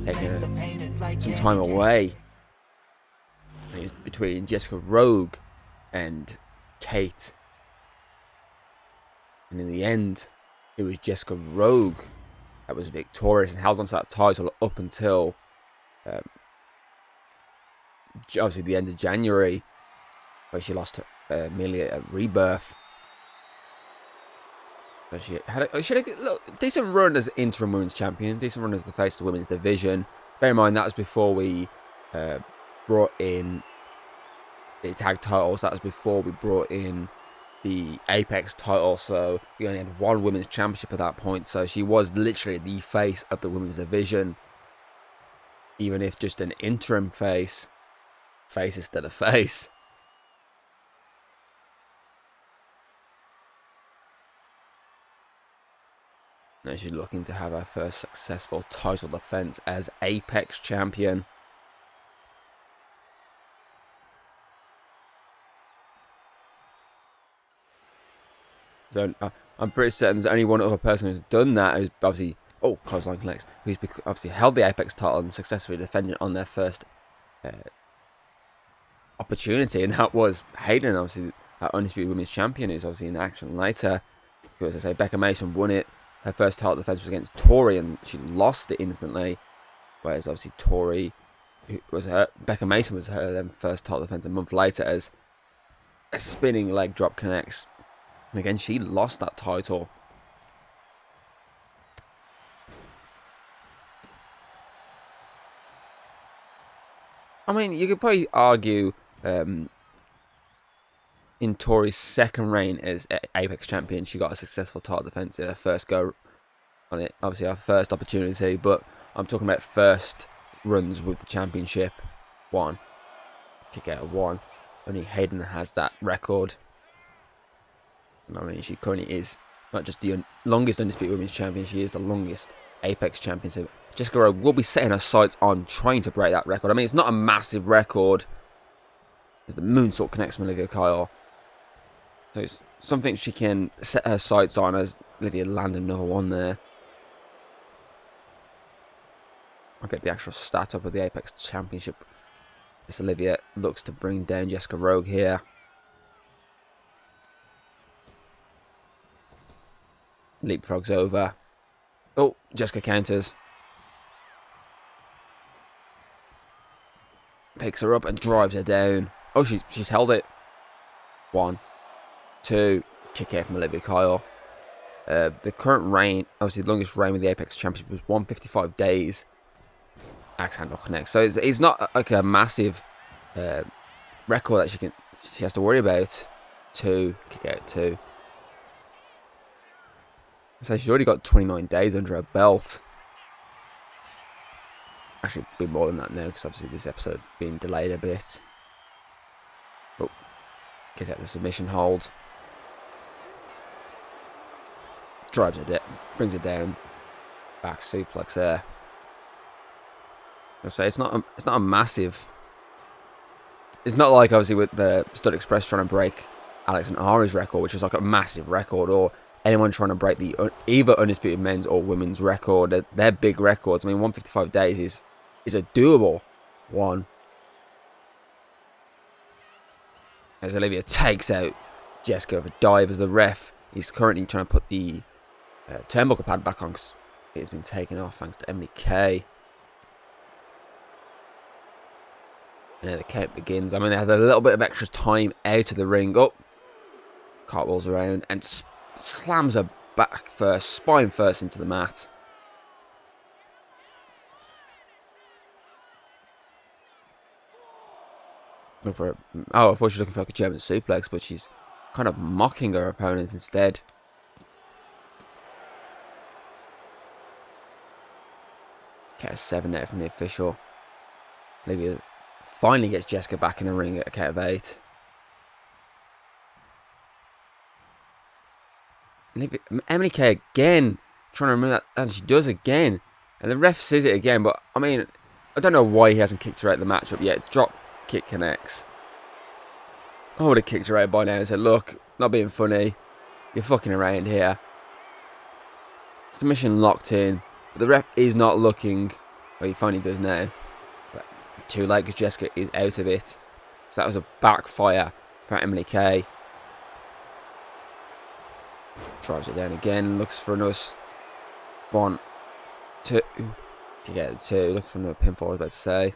taking some time away. It's between Jessica Rogue and Kate, and in the end it was Jessica Rogue that was victorious and held onto that title up until obviously the end of January, where she lost Amelia at Rebirth. So she had a decent run as interim women's champion, decent run as the face of the women's division. Bear in mind that was before we brought in the tag titles. That was before we brought in the Apex title, so we only had one women's championship at that point. So she was literally the face of the women's division, even if just an interim face instead of face. Now she's looking to have her first successful title defense as Apex champion. So I'm pretty certain there's only one other person who's done that, who's obviously, Clothesline Connects, who's obviously held the Apex title and successfully defended it on their first opportunity, and that was Hayden, obviously, our Undisputed Women's Champion, who's obviously in action later. Because as I say, Becca Mason won it. Her first title defense was against Tori, and she lost it instantly. Whereas obviously Becca Mason was her then first title defense a month later, as a spinning leg drop connects. And again, she lost that title. I mean, you could probably argue in Tori's second reign as Apex champion, she got a successful title defense in her first go on it. Obviously, her first opportunity, but I'm talking about first runs with the championship. One. Kick out of one. Only Hayden has that record. I mean, she currently is not just the longest Undisputed Women's Champion, she is the longest Apex Champion. So Jessica Rogue will be setting her sights on trying to break that record. I mean, it's not a massive record, as the moonsault connects from Olivia Kyle. So it's something she can set her sights on, as Olivia landed another one there. I'll get the actual stat up of the Apex Championship. This Olivia looks to bring down Jessica Rogue here. Leapfrogs over. Oh, Jessica counters. Picks her up and drives her down. Oh, she's held it. 1, 2, kick out from Olivia Kyle. The current reign, obviously the longest reign with the Apex Championship, was 155 days. Axe handle connects. So it's not like a massive record that she has to worry about. 2, kick out 2. So she's already got 29 days under her belt. Actually, a bit more than that now, because obviously this episode being delayed a bit. Oh, gets out the submission hold. Drives her down, brings her down. Back suplex there. So it's not a massive. It's not like obviously with the Stud Express trying to break Alex and Ari's record, which was like a massive record, or anyone trying to break the either Undisputed men's or women's record. They're big records. I mean, 155 days is a doable one. As Olivia takes out Jessica with a dive, as the ref is currently trying to put the turnbuckle pad back on, because it's been taken off thanks to Emily Kay. And then the count begins. I mean, they had a little bit of extra time out of the ring. Oh, cartwheels around and slams her back first, spine first into the mat. I thought she was looking for like a German suplex, but she's kind of mocking her opponents instead. Okay, a 7 there from the official. Olivia finally gets Jessica back in the ring at a count of 8. Emily K again trying to remove that, and she does again. And the ref sees it again, but I mean, I don't know why he hasn't kicked her out of the matchup yet. Drop kick connects. I would have kicked her out by now and said, look, not being funny, you're fucking around here. Submission locked in, but the ref is not looking. Well, he finally does now. But it's too late because Jessica is out of it. So that was a backfire for Emily K. Drives it down again, looks for another 1, 2. Can get it 2, looks for another pinfall, I was about to say.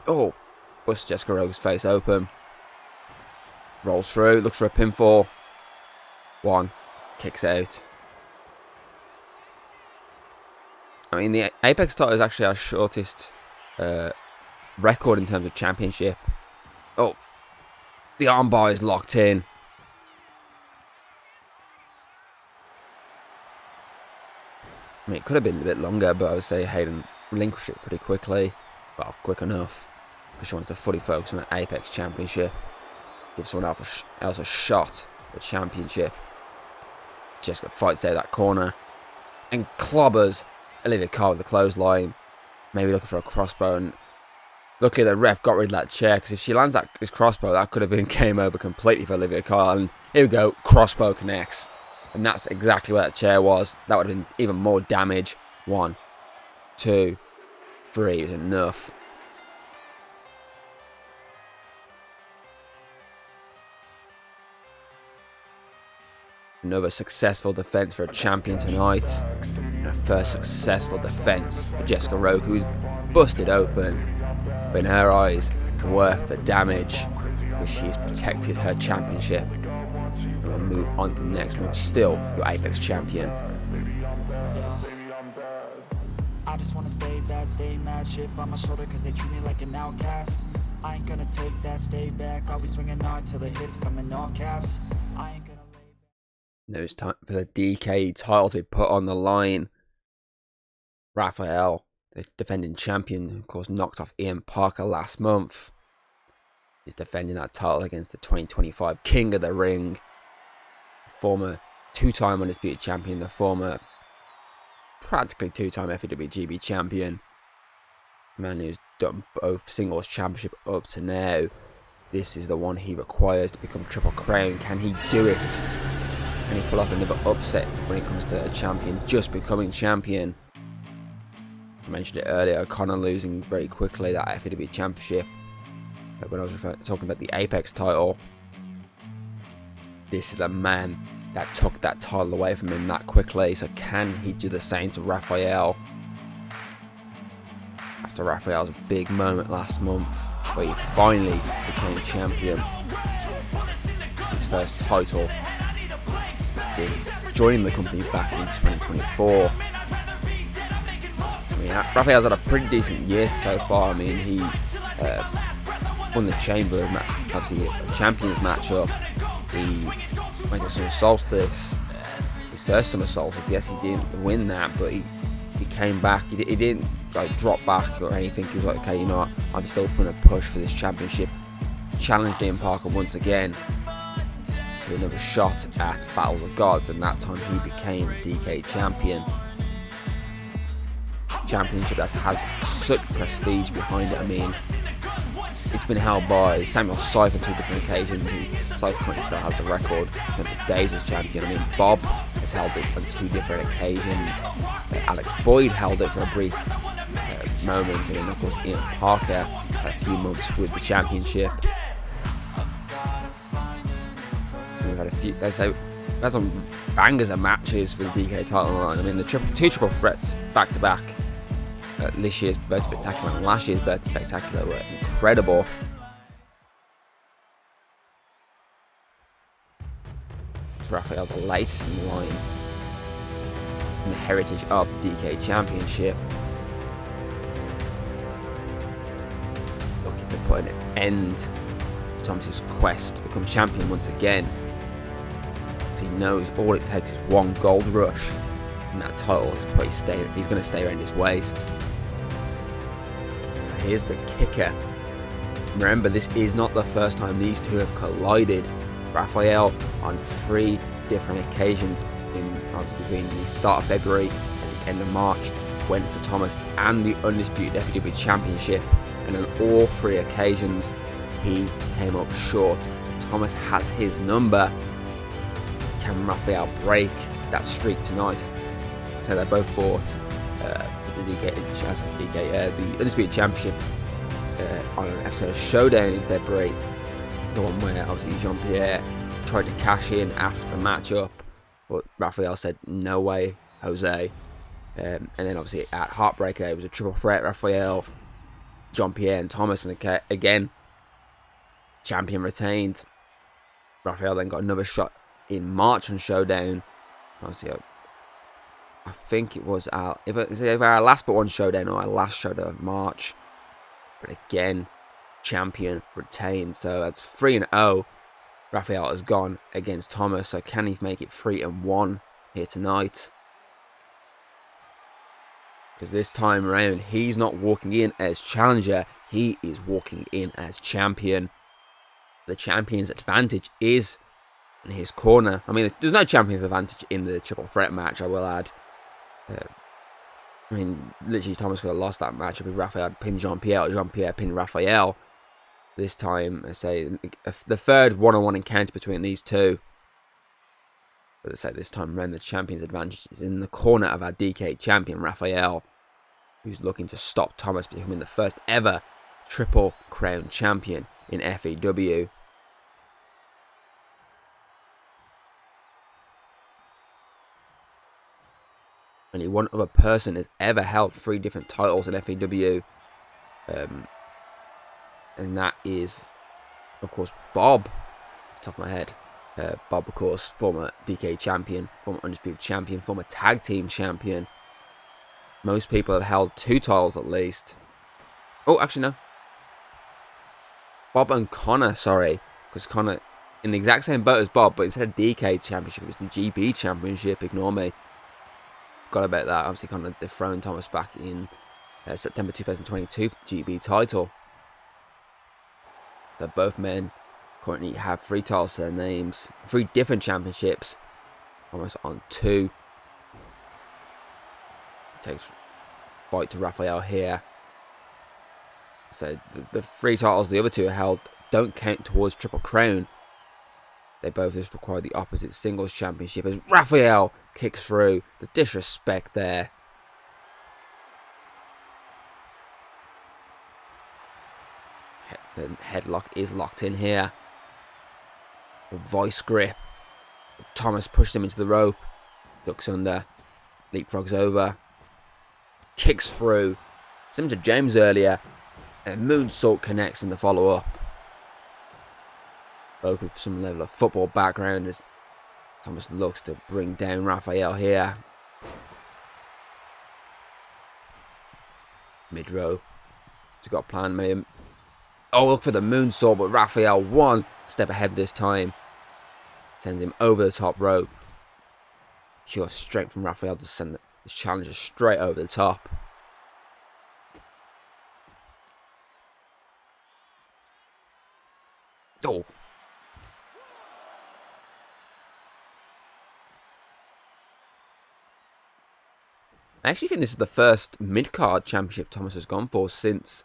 Oh, busts Jessica Rogue's face open. Rolls through, looks for a pinfall. 1, kicks out. I mean, the Apex title is actually our shortest record in terms of championship. Oh, the armbar is locked in. I mean, it could have been a bit longer, but I would say Hayden relinquished it pretty quickly. Well, quick enough. Because she wants to fully focus on the Apex Championship. Give someone else a shot at the championship. Jessica fights out that corner. And clobbers Olivia Kyle with the clothesline. Maybe looking for a crossbow. And luckily the ref got rid of that chair. Because if she lands this crossbow, that could have been game over completely for Olivia Kyle. And here we go. Crossbow connects. And that's exactly where that chair was. That would have been even more damage. 1, 2, 3 is enough. Another successful defense for a champion tonight. Her first successful defense for Jessica Rogue, who's busted open. But in her eyes, worth the damage because she's protected her championship. And we'll move on to the next move. Still your Apex champion. I just wanna stay bad, stay mad, chip on my shoulder cause they treat me like an outcast. I ain't gonna take that, stay back, I'll be swinging hard till the hits come in all caps. I ain't gonna lay back. Now it's time for the DKE title to be put on the line. Raphael, the defending champion, who of course knocked off Ian Parker last month, is defending that title against the 2025 King of the Ring, former 2-time Undisputed champion, the former practically 2-time FEW champion, man who's done both singles championship up to now. This is the one he requires to become Triple Crown. Can he do it? Can he pull off another upset when it comes to a champion just becoming champion? I mentioned it earlier, Connor losing very quickly that FEW championship. But when I was talking about the Apex title, this is the man that took that title away from him that quickly. So can he do the same to Raphael? After Raphael's big moment last month where he finally became champion. His first title since joining the company back in 2024. I mean, Raphael's had a pretty decent year so far. I mean, he won the Chamber, obviously a Champions matchup. He went to Summer Solstice, his first Summer Solstice. Yes, he didn't win that, but he came back. He didn't like drop back or anything. He was like, okay, you know what, I'm still putting a push for this championship. Challenged Ian Parker once again to another shot at Battle of the Gods, and that time he became DKE champion. Championship that has such prestige behind it. I mean, it's been held by Samuel Syfe on 2 different occasions, who subsequently still has the record in the days as champion. I mean, Bob has held it on 2 different occasions. Alex Boyd held it for a brief moment, and then of course Ian Parker had a few months with the championship. We've had a few. That's some bangers of matches for the DK title line. I mean, the two triple threats back to back. This year's both spectacular and last year's both spectacular were incredible. It's Raphael, the latest in the line in the heritage of the DKE Championship. Looking to put an end to Thomas's quest to become champion once again. He knows all it takes is one gold rush, and that title is probably he's going to stay around his waist. Here's the kicker. Remember, this is not the first time these two have collided. Raphael, on 3 different occasions between the start of February and the end of March, went for Thomas and the Undisputed FEW Championship, and on all 3 occasions he came up short. Thomas has his number. Can Raphael break that streak tonight? So they both fought the Undisputed Championship on an episode of Showdown in February. The one where obviously Jean-Pierre tried to cash in after the matchup, but Raphael said, no way, Jose. And then obviously at Heartbreaker, it was a triple threat, Raphael, Jean-Pierre and Thomas, and again, champion retained. Raphael then got another shot in March on Showdown. Obviously, I think it was either our last but one Showdown or our last Showdown of March. But again, champion retained. So that's 3-0. Raphael has gone against Thomas. So can he make it 3-1 here tonight? Because this time around, he's not walking in as challenger. He is walking in as champion. The champion's advantage is in his corner. I mean, there's no champion's advantage in the triple threat match, I will add. I mean, literally Thomas could have lost that match if Raphael had pinned Jean-Pierre or Jean-Pierre pinned Raphael. This time, I say, the third one-on-one encounter between these two. But I say this time around, the champion's advantage is in the corner of our DK champion, Raphael, who's looking to stop Thomas becoming the first ever Triple Crown champion in FEW. Only one other person has ever held 3 different titles in FEW. And that is, of course, Bob, off the top of my head. Bob, of course, former DK champion, former Undisputed champion, former tag team champion. Most people have held 2 titles at least. Oh, actually, no. Bob and Connor, sorry. Because Connor, in the exact same boat as Bob, but instead of DK championship, it was the GB championship. Ignore me. Forgot about that. Obviously, Connor dethroned Thomas back in September 2022 for the GB title. So both men currently have 3 titles to their names, 3 different championships, almost on 2. It takes fight to Raphael here. So the 3 titles the other 2 are held don't count towards Triple Crown. They both just require the opposite singles championship as Raphael kicks through. The disrespect there. The headlock is locked in here. The vice grip. Thomas pushes him into the rope. Ducks under. Leapfrogs over. Kicks through. Similar to James earlier. And moonsault connects in the follow-up. Both with some level of football background as Thomas looks to bring down Raphael here. Mid-row. He's got a plan, maybe. Oh, look for the moonsault, but Raphael 1 step ahead this time. Sends him over the top rope. Pure strength from Raphael to send his challenger straight over the top. Oh. I actually think this is the first mid-card championship Thomas has gone for since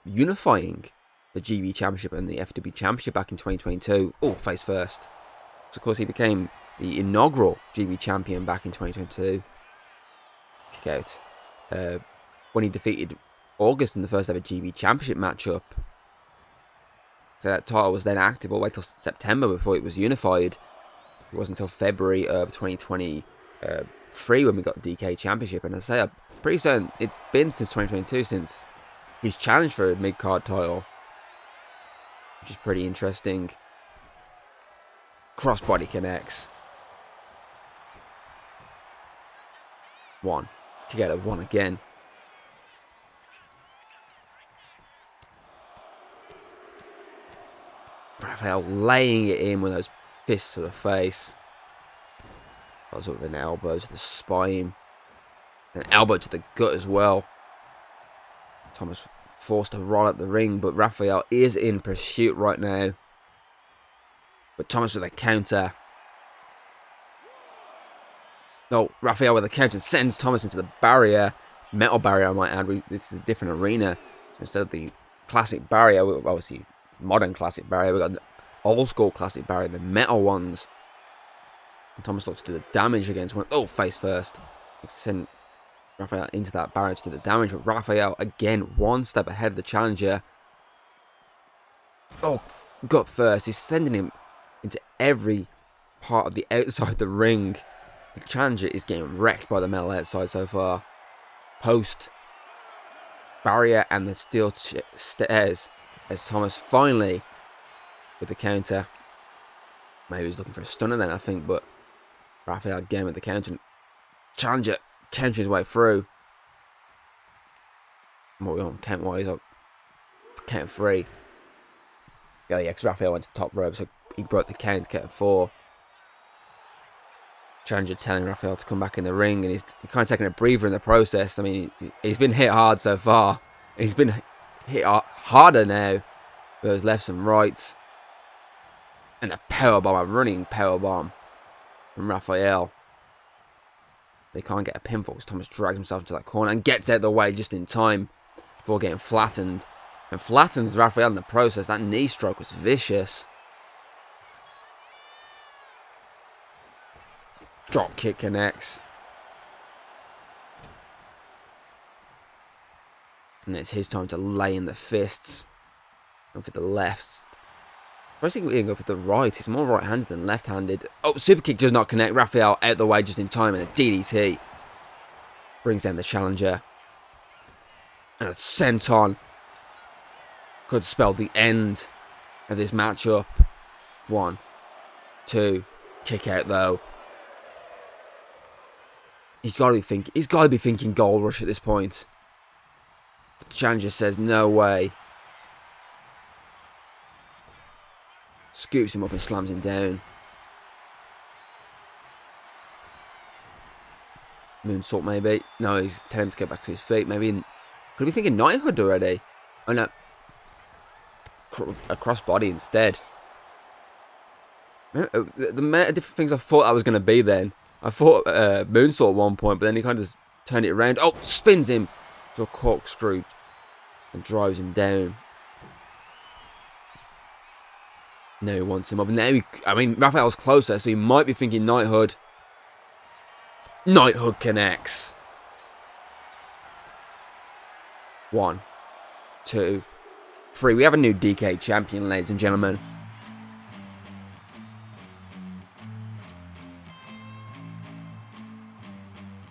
unifying the GB Championship and the FEW Championship back in 2022. Oh, face first. So, of course, he became the inaugural GB Champion back in 2022. Kick out. When he defeated August in the first ever GB Championship matchup. So that title was then active all the way till September before it was unified. It wasn't until February of 2023 when we got the DKE Championship. And I say, I'm pretty certain it's been since 2022 since he's challenged for a mid-card title. Which is pretty interesting. Crossbody connects. 1. Kick out of 1 again. Raphael laying it in with those fists to the face. Follows up with an elbow to the spine. An elbow to the gut as well. Thomas forced to roll up the ring, but Raphael is in pursuit right now. But Thomas with a counter. No, Raphael with a counter sends Thomas into the barrier. Metal barrier, I might add. This is a different arena. Instead of the classic barrier, obviously modern classic barrier, we've got the old school classic barrier, the metal ones. And Thomas looks to do the damage against one. Oh, face first. Send Raphael into that barrier to do the damage. But Raphael, again, one step ahead of the challenger. Oh, gut first. He's sending him into every part of the outside of the ring. The challenger is getting wrecked by the metal outside so far. Post barrier and the steel stairs as Thomas finally with the counter. Maybe he was looking for a stunner then, I think, but Raphael again with the counter. Challenger counters his way through. What are we on? Count wise up. Count 3. Yeah, because Raphael went to the top rope, so he broke the count, count 4. Challenger telling Raphael to come back in the ring, and he's kind of taking a breather in the process. I mean, he's been hit hard so far. He's been hit harder now with those lefts and rights. And a powerbomb, a running powerbomb from Raphael. They can't get a pinfall because Thomas drags himself into that corner and gets out of the way just in time before getting flattened. And flattens Raphael in the process. That knee stroke was vicious. Drop kick connects. And it's his time to lay in the fists. And for the lefts. I think we can go for the right. He's more right-handed than left-handed. Oh, super kick does not connect. Raphael out the way just in time. And a DDT. Brings down the challenger. And a senton. Could spell the end of this matchup. 1, 2. Kick out though. He's got to be thinking gold rush at this point. But the challenger says no way. Scoops him up and slams him down. Moonsault maybe. No, he's telling him to get back to his feet. Maybe. Could he be thinking knighthood already? Oh no. A crossbody instead. The amount of different things I thought I was going to be then. I thought moonsault at one point, but then he kind of turned it around. Oh, spins him to a corkscrew and drives him down. Now he wants him up. Now Raphael's closer, so he might be thinking knighthood. Knighthood connects. 1, 2, 3. We have a new DKE champion, ladies and gentlemen.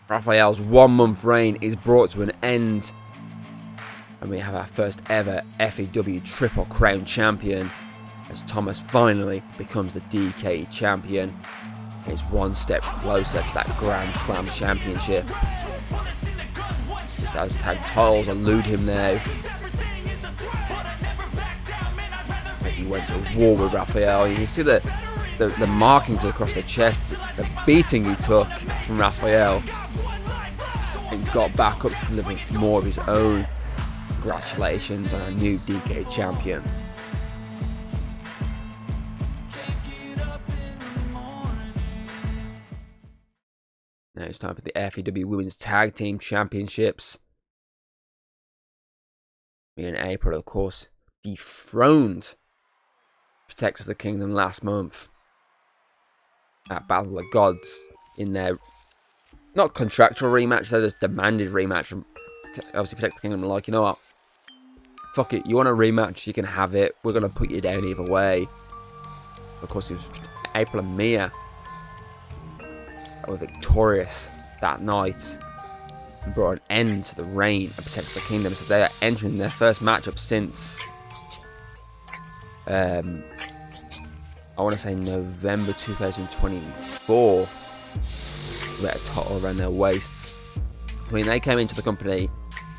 Raphael's 1-month reign is brought to an end. And we have our first ever FEW Triple Crown champion. As Thomas finally becomes the DKE champion. He's one step closer to that Grand Slam championship. Just those tag titles elude him now. As he went to war with Raphael. You can see the markings across the chest. The beating he took from Raphael. And got back up to deliver more of his own. Congratulations on our new DKE champion. Now it's time for the FEW Women's Tag Team Championships. Me and April, of course, dethroned Protectors of the Kingdom last month at Battle of the Gods in their not contractual rematch, they just demanded rematch from obviously Protect the Kingdom. Like, you know what? Fuck it, you want a rematch, you can have it. We're going to put you down either way. Of course, it was April and Mia that were victorious that night and brought an end to the reign and protected the kingdom. So they are entering their first matchup since I want to say November 2024, with a title around their waists. I mean, they came into the company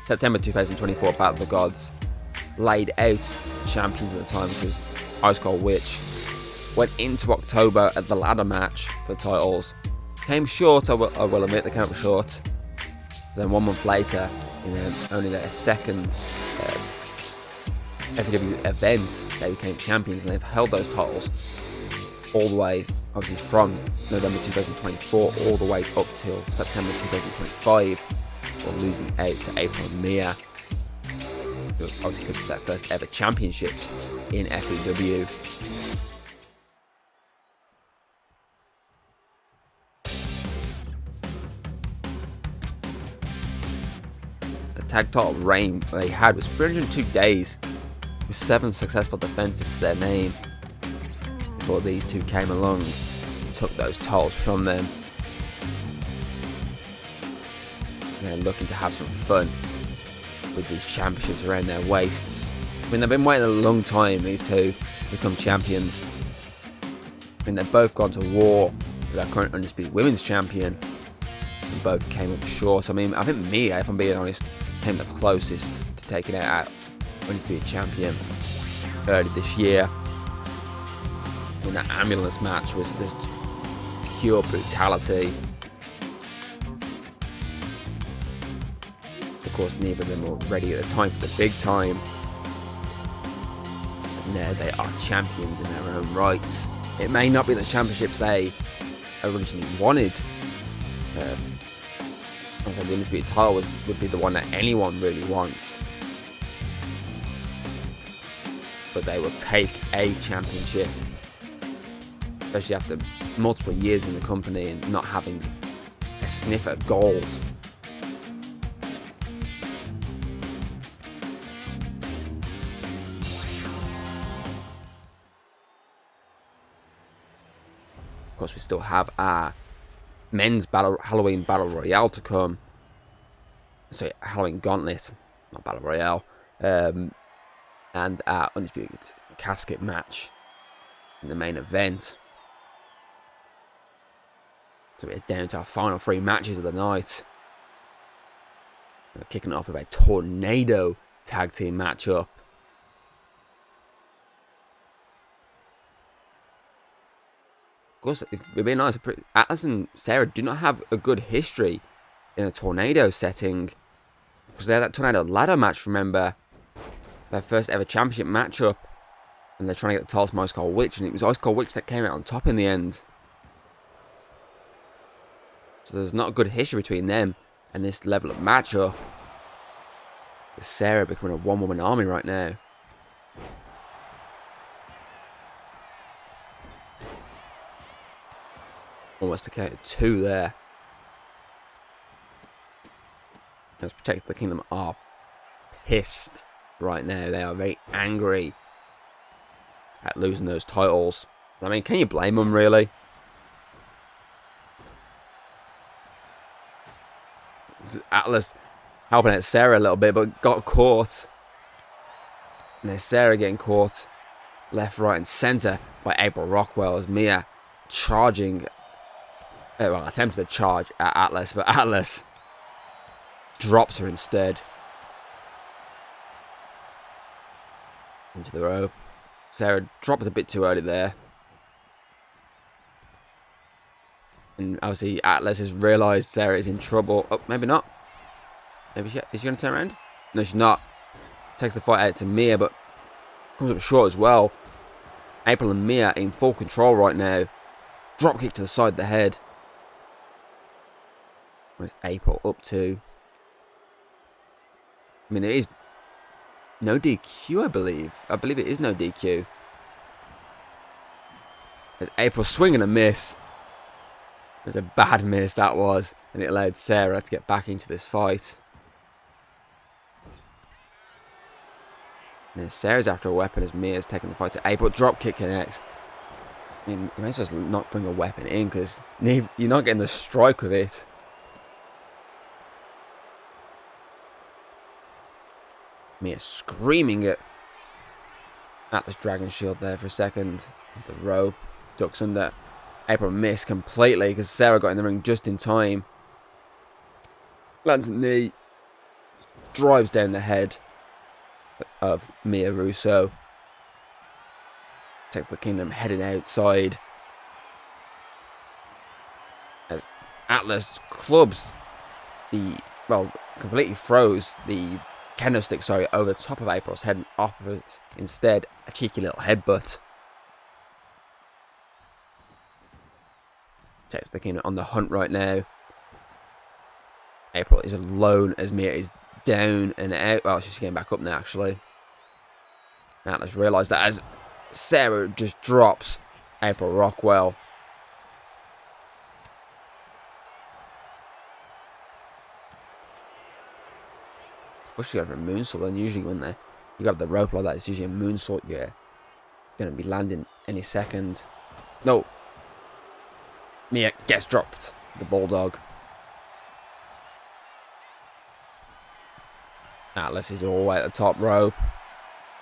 September 2024, Battle of the Gods, laid out champions at the time, which was Ice Cold Witch. Went into October at the ladder match for the titles. Came short, I will admit, they came up short. Then 1 month later, in only their second FEW event, they became champions, and they've held those titles all the way, obviously from November 2024 all the way up till September 2025, or losing out to April and Mia, who obviously could be their first ever championships in FEW. The tag title reign they had was 302 days, with 7 successful defenses to their name, before these two came along and took those titles from them. They're looking to have some fun with these championships around their waists. I mean, they've been waiting a long time, these two, to become champions. I mean, they've both gone to war with our current Undisputed Women's Champion, and both came up short. I mean, I think Mia, if I'm being honest, came the closest to taking out our Undisputed Champion early this year. And that ambulance match was just pure brutality. Of course, neither of them were ready at the time for the big time. But now they are champions in their own rights. It may not be the championships they originally wanted. I said the Undisputed title would be the one that anyone really wants. But they will take a championship, especially after multiple years in the company and not having a sniff at gold. Of course, we still have our men's Halloween Battle Royale to come. Sorry, Halloween Gauntlet, not Battle Royale. And our Undisputed Casket match in the main event. So we're down to our final 3 matches of the night. We're kicking it off with a Tornado tag team matchup. Of course, if we're being honest, Atlas and Sarah do not have a good history in a Tornado setting, because they had that Tornado ladder match, remember? Their first ever championship matchup, and they're trying to get the titles from Ice Cold Witch, and it was Ice Cold Witch that came out on top in the end. So there's not a good history between them and this level of matchup. With Sarah becoming a one-woman army right now. Almost a count of 2 there. Let's protect the kingdom are pissed right now. They are very angry at losing those titles. I mean, can you blame them, really? Atlas helping out Sarah a little bit, but got caught. And there's Sarah getting caught left, right, and centre by April Rockwell as Mia charging. Well, attempted to charge at Atlas, but Atlas drops her instead into the rope. Sarah dropped a bit too early there. And obviously Atlas has realised Sarah is in trouble. Oh, maybe not. Maybe is she going to turn around? No, she's not. Takes the fight out to Mia, but comes up short as well. April and Mia in full control right now. Drop kick to the side of the head. Where's April up to? I mean, there is no DQ, I believe. I believe it is no DQ. There's April swinging a miss. It was a bad miss, that was. And it allowed Sarah to get back into this fight. And then Sarah's after a weapon as Mia's taking the fight to April. Drop kick connects. I mean, you may as well not bring a weapon in because you're not getting the strike with it. Mia screaming it. Atlas Dragon Shield there for a second. The rope ducks under. April missed completely because Sarah got in the ring just in time. Lands a knee. Drives down the head of Mia Russo. Takes the Kingdom heading outside. As Atlas clubs completely throws the kendo stick, over the top of April's head and offers instead a cheeky little headbutt. Takes the Kingdom on the hunt right now. April is alone as Mia is down and out. Well, she's getting back up now, actually. Atlas realised that as Sarah just drops April Rockwell. Push you over a moonsault, and usually when you got the rope like that, it's usually a moonsault you're going to be landing any second. No. Mia gets dropped. The Bulldog. Atlas is all the way at the top rope.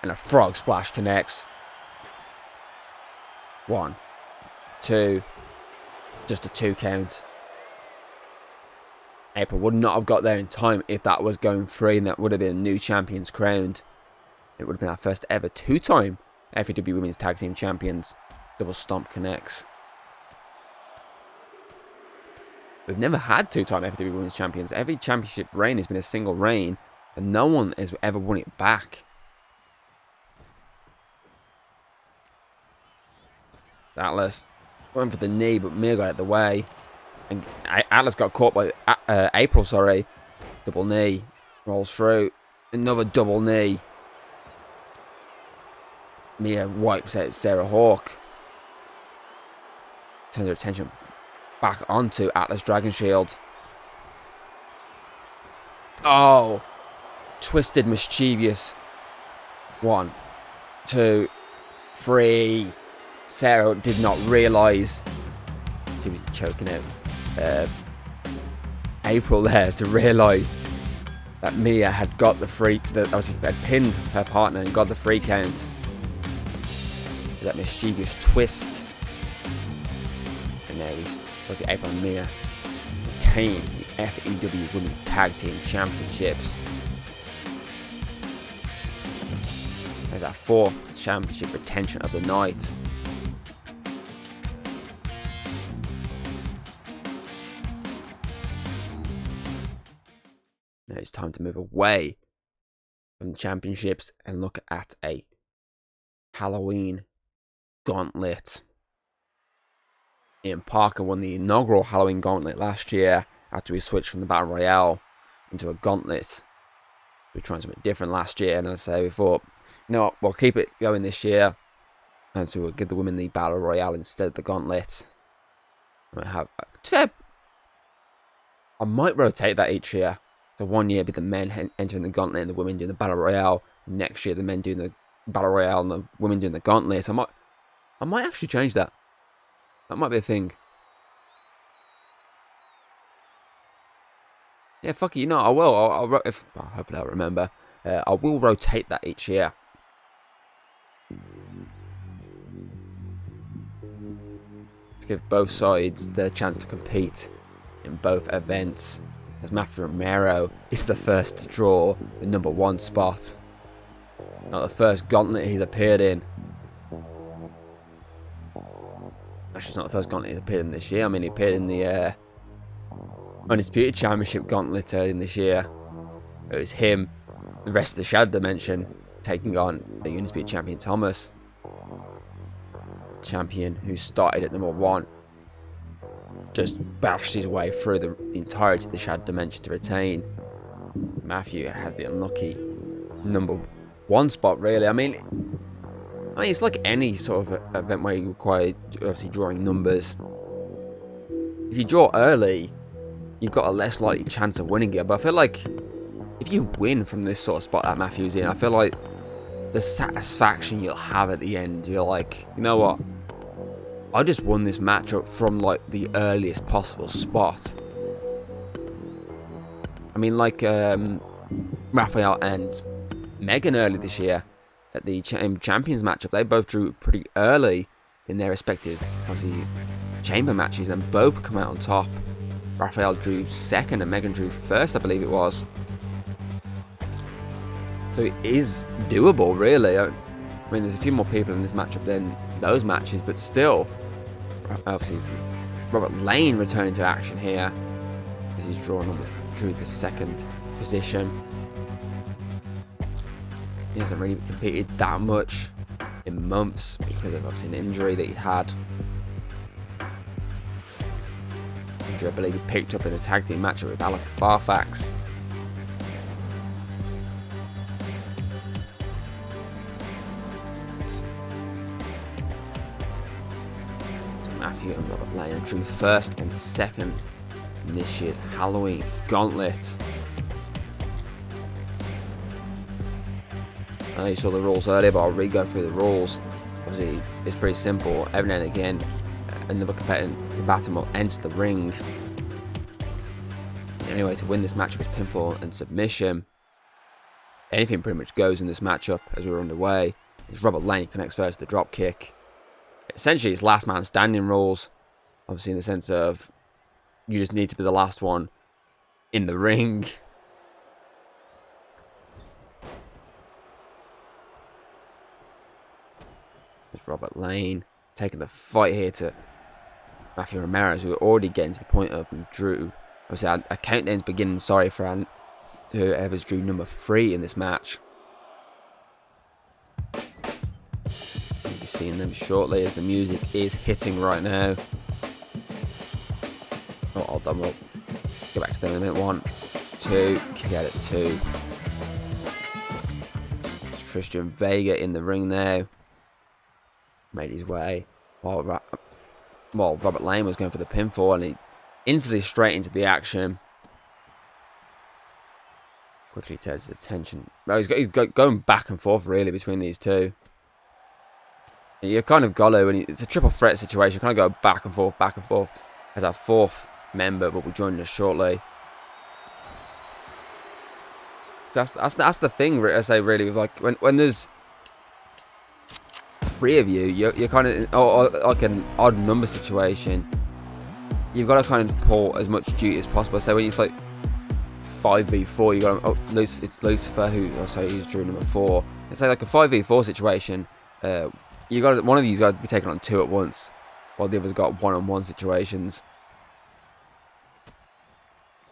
And a frog splash connects. 1, 2. Just a 2 count. April would not have got there in time if that was going free, and that would have been a new champions crowned. It would have been our first ever 2-time FEW Women's Tag Team Champions. Double stomp connects. We've never had 2-time FEW Women's Champions. Every championship reign has been a single reign, and no one has ever won it back. Atlas went for the knee, but Mia got out of the way. And Atlas got caught by April, Double knee. Rolls through. Another double knee. Mia wipes out Sarah Hawk. Turns her attention back onto Atlas Dragon Shield. Oh. Twisted mischievous. 1, 2, 3. Sarah did not realise she was choking out April there to realise that Mia had got the free, obviously had pinned her partner and got the free count. That mischievous twist. And now he's obviously April and Mia retain the FEW Women's Tag Team Championships. There's our 4th championship retention of the night. Now it's time to move away from the championships and look at a Halloween Gauntlet. Ian Parker won the inaugural Halloween Gauntlet last year after we switched from the Battle Royale into a Gauntlet. We were trying something different last year, and as I say, we thought, you know what, we'll keep it going this year, and so we'll give the women the Battle Royale instead of the Gauntlet. I might rotate that each year. So one year be the men entering the Gauntlet and the women doing the Battle Royale. Next year the men doing the Battle Royale and the women doing the Gauntlet. I might actually change that. That might be a thing. Yeah, fuck it, you know, I will. Hopefully I'll remember. I will rotate that each year. To give both sides the chance to compete in both events. As Matthew Romero is the first to draw the number 1 spot. Not the first Gauntlet he's appeared in. Actually, it's not the first Gauntlet he's appeared in this year. I mean, he appeared in the Undisputed Championship Gauntlet in this year. It was him, the rest of the Shadow Dimension, taking on the Undisputed Champion Thomas. Champion who started at number 1. Just bashed his way through the entirety of the Shadow Dimension to retain. Matthew has the unlucky number 1 spot, really. I mean, it's like any sort of event where you require, obviously, drawing numbers. If you draw early, you've got a less likely chance of winning it. But I feel like if you win from this sort of spot that Matthew's in, I feel like the satisfaction you'll have at the end, you're like, you know what? I just won this matchup from like the earliest possible spot. I mean, like Raphael and Megan early this year at the Champions matchup, they both drew pretty early in their respective, obviously, chamber matches, and both come out on top. Raphael drew second and Megan drew first, I believe it was. So it is doable, really. I mean, there's a few more people in this matchup than those matches, but still, obviously, Robert Lane returning to action here as he's drew the second position. He hasn't really competed that much in months because of obviously an injury that he had. Injury, I believe he picked up in a tag team matchup with Alistair Farfax. Matthew and Robert Lane drew first and second in this year's Halloween Gauntlet. I know you saw the rules earlier, but I'll re-go through the rules. Obviously, it's pretty simple. Every now and again, another combatant will enter the ring. The only way to win this matchup is pinfall and submission. Anything pretty much goes in this matchup as we're underway. It's Robert Lane connects first the drop kick. Essentially, it's last man standing rules. Obviously, in the sense of you just need to be the last one in the ring. It's Robert Lane taking the fight here to Matthew Ramirez, who are already getting to the point of drew. Obviously, a countdown's beginning. Sorry for whoever's drew number 3 in this match. You'll be seeing them shortly as the music is hitting right now. Oh, hold on, we'll go back to them in a minute. 1, 2, kick out at 2. It's Christian Vega in the ring now. Made his way while Robert Lane was going for the pinfall, and he instantly straight into the action. Quickly turns his attention. Well, he's going back and forth really between these two. You kind of got to, and it's a triple threat situation. You kind of go back and forth. As our fourth member will be joining us shortly. That's the thing. I say really, like when there's 3 of you, you're kind of like an odd number situation. You've got to kind of pull as much duty as possible. So when it's like 5v4, you got it's Lucifer who's drew number 4. It's like a 5v4 situation. You got one of these got to be taken on 2 at once, while the others got one-on-one situations.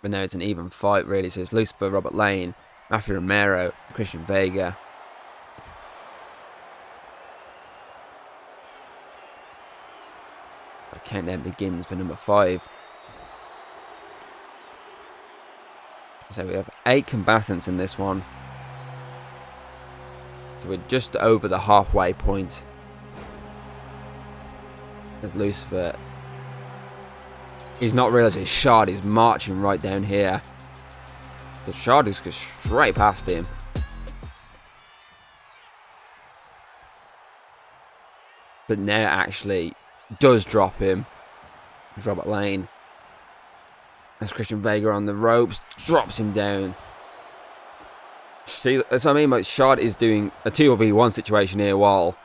But now it's an even fight really. So it's Lucifer, Robert Lane, Matthew Romero, Christian Vega. The countdown begins for number 5. So we have 8 combatants in this one. So we're just over the halfway point. As Lucifer, he's not realising Shard is marching right down here. But Shard just goes straight past him. But now actually does drop him. Robert Lane. As Christian Vega on the ropes, drops him down. See, that's what I mean. Like Shard is doing a 2v1 situation here, while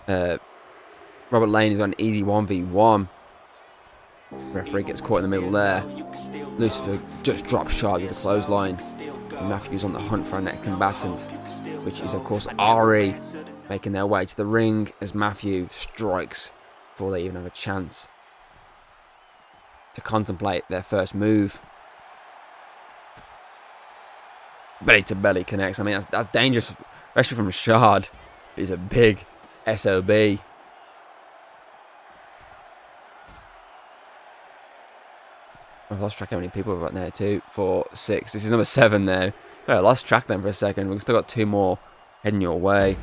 Robert Lane is on an easy 1v1. Referee gets caught in the middle there. Lucifer just drops Shard with a clothesline. And Matthew's on the hunt for our next combatant, which is of course Ari, making their way to the ring as Matthew strikes before they even have a chance to contemplate their first move. Belly to belly connects. I mean, that's dangerous, especially from Shard. He's a big SOB. I've lost track how many people we've got now. 2, 4, 6. This is number 7 now. Sorry, I lost track then for a second. We've still got 2 more heading your way.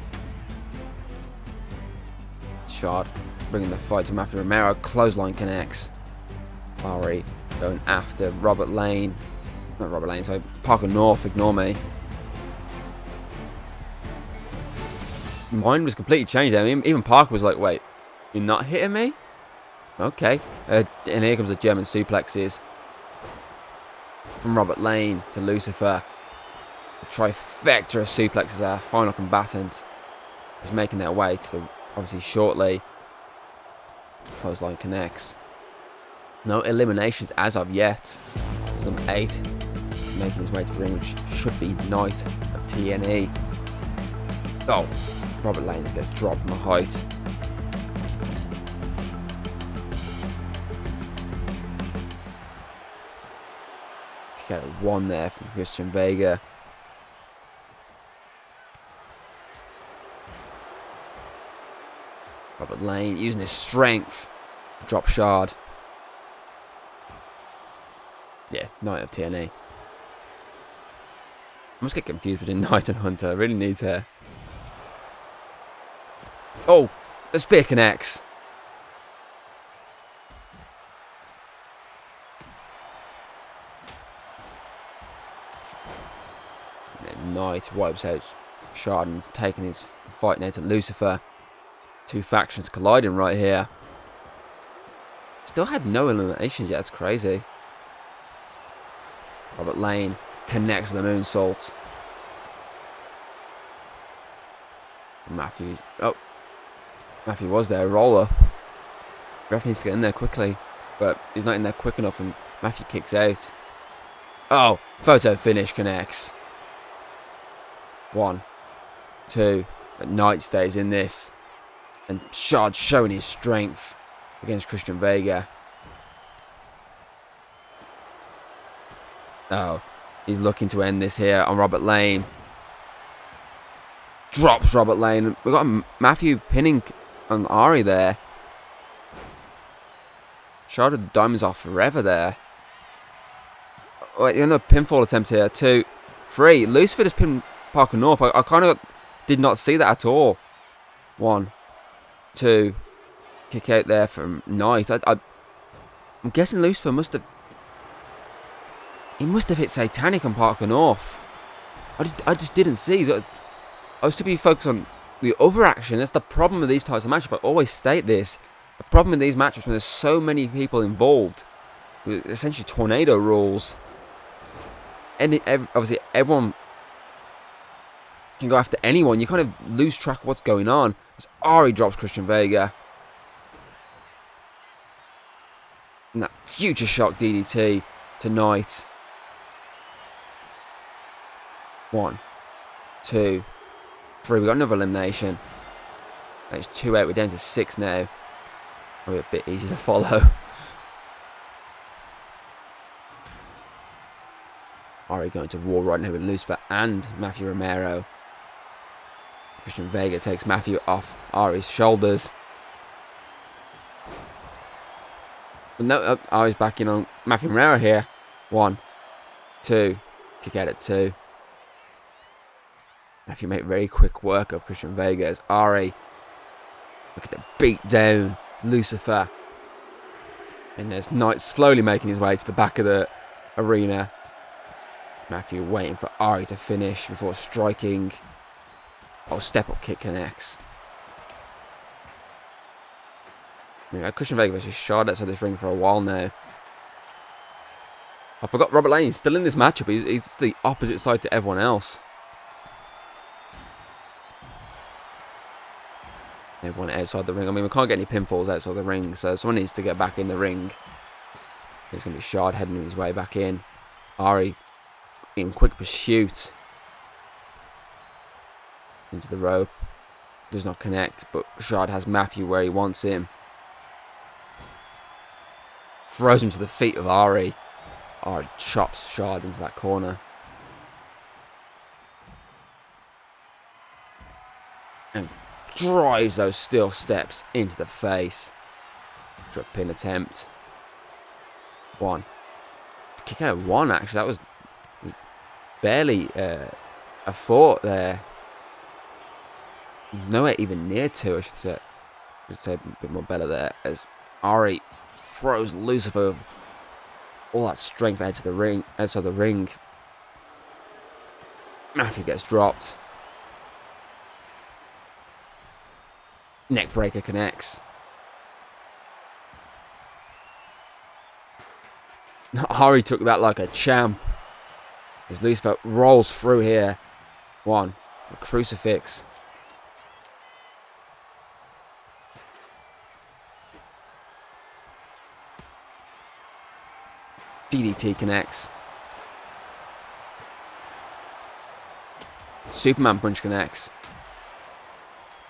Shard bringing the fight to Matthew Romero. Clothesline connects. Ari going after Robert Lane. Not Robert Lane, sorry. Parker North, ignore me. Mine was completely changed there. I mean, even Parker was like, wait, you're not hitting me? Okay. And here comes the German suplexes. From Robert Lane to Lucifer. The trifecta of suplexes, our final combatant, is making their way to the, obviously shortly. Clothesline connects. No eliminations as of yet. It's number 8. He's making his way to the ring, which should be Knight of TNE. Oh, Robert Lane just gets dropped from a height. Get a 1 there from Christian Vega. Robert Lane using his strength to drop Shard. Yeah, Knight of TNA. I must get confused between Knight and Hunter. I really need to. Oh, the spear connects. Knight wipes out Shard and's taking his fight now to Lucifer. Two factions colliding right here. Still had no eliminations yet. That's crazy. Robert Lane connects the moonsault. Matthew was there. Roller. Ref needs to get in there quickly, but he's not in there quick enough, and Matthew kicks out. Oh, photo finish connects. 1, 2, but Knight stays in this, and Shard showing his strength against Christian Vega. Oh, he's looking to end this here on Robert Lane. Drops Robert Lane. We've got Matthew pinning on Ari there. Shard with the diamonds off forever there. Wait, another pinfall attempt here. 2, 3. Lucifer just pinned Parker North. I kind of did not see that at all. 1, 2. Kick out there from Knight. I'm guessing Lucifer must have... He must have hit Satanic on Parker North. I just didn't see. I was to be focused on the other action. That's the problem with these types of matches. But I always state this. The problem with these matches when there's so many people involved, with essentially tornado rules, and obviously everyone can go after anyone. You kind of lose track of what's going on. As Ari drops Christian Vega. And that future shock DDT to Knight. 1, 2, 3. We got another elimination. That's 2 out. We're down to 6 now. Probably a bit easy to follow. Ari going to war right now with Lucifer and Matthew Romero. Christian Vega takes Matthew off Ari's shoulders. But no, Ari's back in on Matthew Romero here. 1, 2. Kick out at 2. Matthew make very quick work of Christian Vega as Ari look at the beat down Lucifer. And there's Knight slowly making his way to the back of the arena. Matthew waiting for Ari to finish before striking. Oh, step up kick connects. Yeah, Christian Vega versus Shard outside this ring for a while now. I forgot Robert Lane. He's still in this matchup. He's the opposite side to everyone else. Everyone outside the ring. I mean, we can't get any pinfalls outside the ring, so someone needs to get back in the ring. It's going to be Shard heading his way back in. Ari in quick pursuit into the rope. Does not connect, but Shard has Matthew where he wants him. Throws him to the feet of Ari. Ari chops Shard into that corner. And drives those steel steps into the face. Drop pin attempt. 1. Kick out 1 actually. That was barely a fought there. Nowhere even near 2, I should say. A bit more better there as Ari throws Lucifer all that strength out to the ring, outside the ring. Matthew gets dropped. Neck breaker connects. Ari took that like a champ. As Lucifer rolls through here. One. A crucifix. DDT connects. Superman punch connects.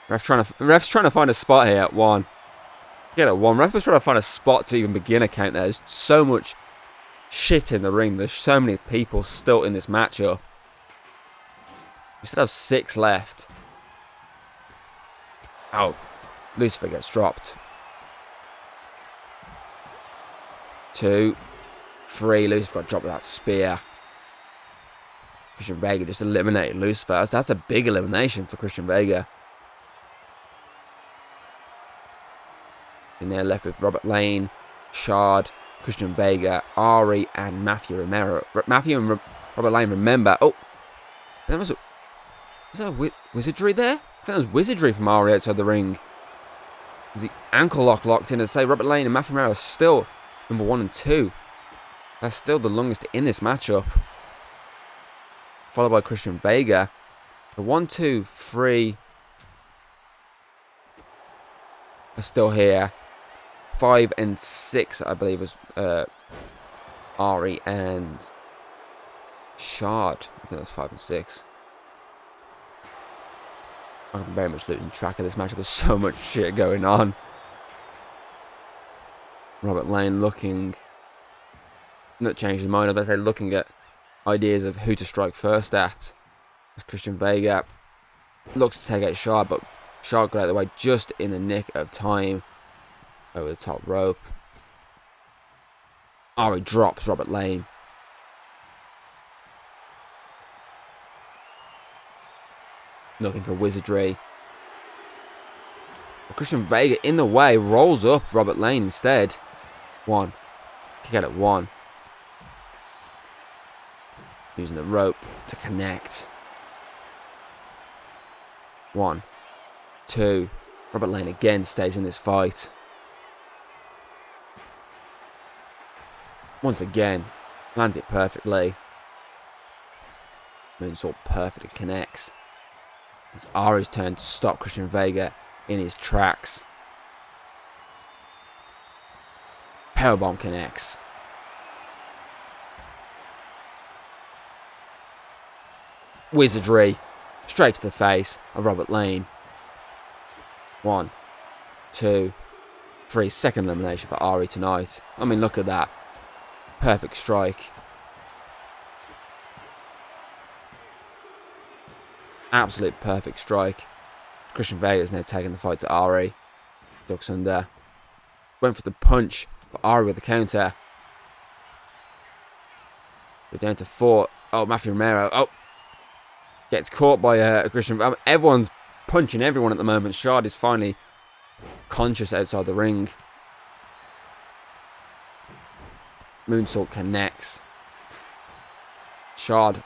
Ref's trying to find a spot here at 1. Get it, 1. Ref was trying to find a spot to even begin a count there. There's so much shit in the ring. There's so many people still in this matchup. We still have 6 left. Oh, Lucifer gets dropped. 2, 3. Lucifer got dropped with that spear. Christian Vega just eliminated Lucifer. So that's a big elimination for Christian Vega. And they're left with Robert Lane, Shard, Christian Vega, Ari, and Matthew Romero. Matthew and Robert Lane, remember. Oh, was that wizardry there? I think that was wizardry from Ari outside the ring. Is the ankle locked in? As say, Robert Lane and Matthew Romero are still number 1 and 2. That's still the longest in this matchup. Followed by Christian Vega. The 1, 2, 3 are still here. 5 and 6, I believe, was Ari and Shard. I think that was 5 and 6. I'm very much losing track of this matchup. There's so much shit going on. Robert Lane looking, not changing his mind, I was about to say looking at ideas of who to strike first at. As Christian Vega looks to take out Shard, but Shard got out of the way just in the nick of time. Over the top rope. Ari drops Robert Lane. Looking for wizardry. But Christian Vega in the way rolls up Robert Lane instead. 1. Kick out at 1. Using the rope to connect. 1, 2. Robert Lane again stays in this fight. Once again, lands it perfectly. Moonsault perfectly connects. It's Ari's turn to stop Christian Vega in his tracks. Powerbomb connects. Wizardry. Straight to the face of Robert Lane. 1, 2, 3. Second elimination for Ari tonight. I mean, look at that. Perfect strike. Absolute perfect strike. Christian Vega is now taking the fight to Ari. Ducks under. Went for the punch, but Ari with the counter. We're down to 4. Oh, Matthew Romero. Oh. Gets caught by Christian. Everyone's punching everyone at the moment. Shard is finally conscious outside the ring. Moonsault connects. Shard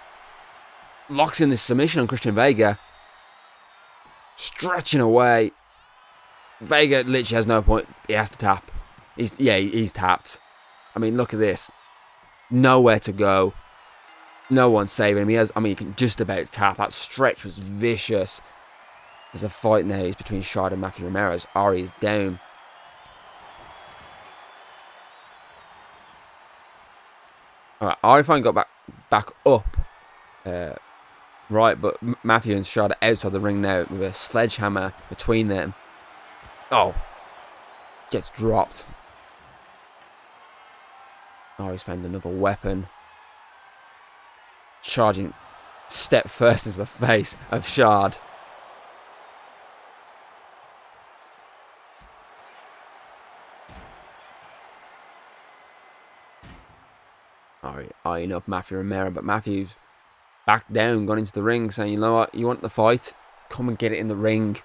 locks in this submission on Christian Vega. Stretching away. Vega literally has no point. He has to tap. He's tapped. I mean, look at this. Nowhere to go. No one's saving him. He can just about tap. That stretch was vicious. There's a fight now. It's between Shard and Matthew Romero. Ari is down. Alright, Ari finally got back up. Right, but Matthew and Shard are outside the ring now with a sledgehammer between them. Oh. Gets dropped. Ari's found another weapon. Charging step first into the face of Shard. Ari eyeing up Matthew Romero, but Matthew's back down, gone into the ring, saying, you know what, you want the fight? Come and get it in the ring.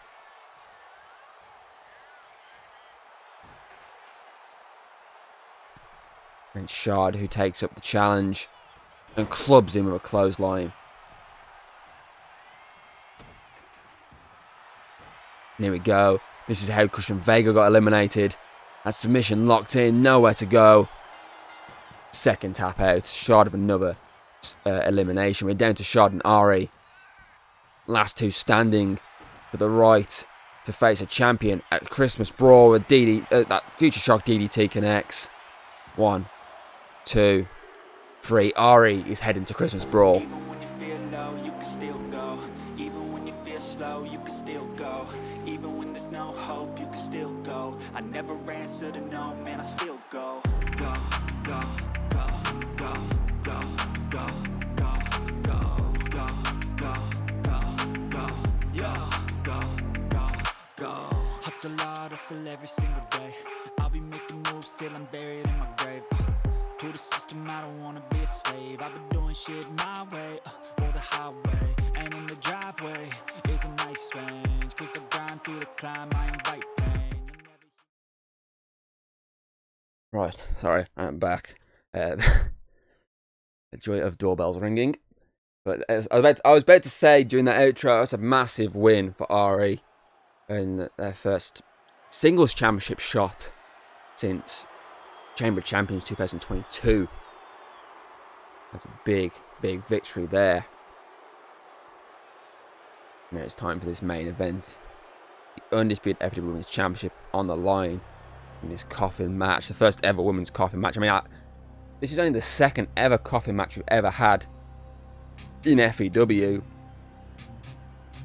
And Shard, who takes up the challenge and clubs him with a clothesline. And here we go. This is how Christian Vega got eliminated. That submission locked in, nowhere to go. second tap out, short of another elimination. We're down to Shard and Ari. Last two standing for the right to face a champion at Christmas Brawl with that Future Shock DDT connects. 1, 2, 3. Ari is heading to Christmas Brawl. Even when you feel low, you can still go. Even when you feel slow, you can still go. Even when there's no hope, you can still go. I never answer to no, man, I still go. Go, go, go, go, go, go, go, go, go, go, go, go, go, go, go. Hustle hard, hustle every single day. I'll be making moves till I'm buried in my grave. To the system, I don't wanna be a slave. I've been doing shit my way, or the highway. And in the driveway is a nice range. Cause I grind through the climb, I invite pain. Right, sorry, I'm back. The joy of doorbells ringing. But as I was about to say during that outro, it's a massive win for Ari in their first singles championship shot since Chamber Champions 2022. That's a big, big victory there. Now it's time for this main event. The Undisputed FEW Women's Championship on the line in this Coffin match. The first ever women's Coffin match. I mean, this is only the second ever Coffin match we've ever had in FEW.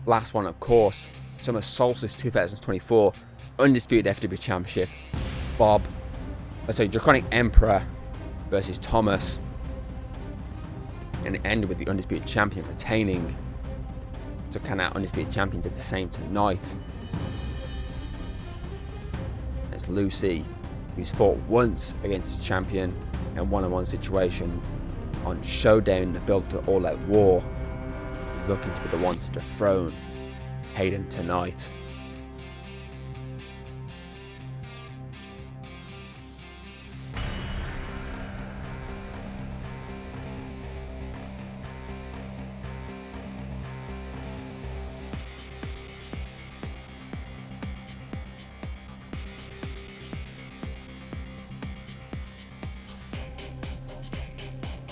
Last one, of course, Summer Solstice 2024. Undisputed FEW Championship. Draconic Emperor versus Thomas. And it ended with the Undisputed Champion retaining. So can our Undisputed Champion do the same tonight? It's Luci, who's fought once against his champion in a one-on-one situation on Showdown, the build to All Out War. He's looking to be the one to dethrone Hayden tonight.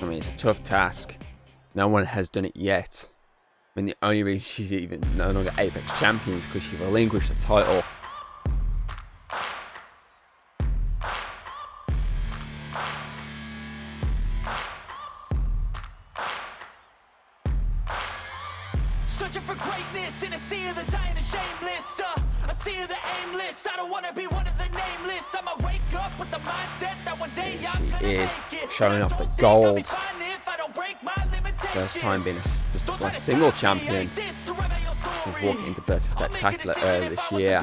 I mean, it's a tough task. No one has done it yet. I mean, the only reason she's even no longer Apex Champion is because she relinquished the title. Searching for greatness in a sea of the dying and shameless. A sea of the aimless. I don't want to be one of the nameless. I'ma wake up with the mindset that one day I'm gonna she is make it. showing off the gold. First time being just a single champion. She's walking into Bertha Spectacular earlier this year.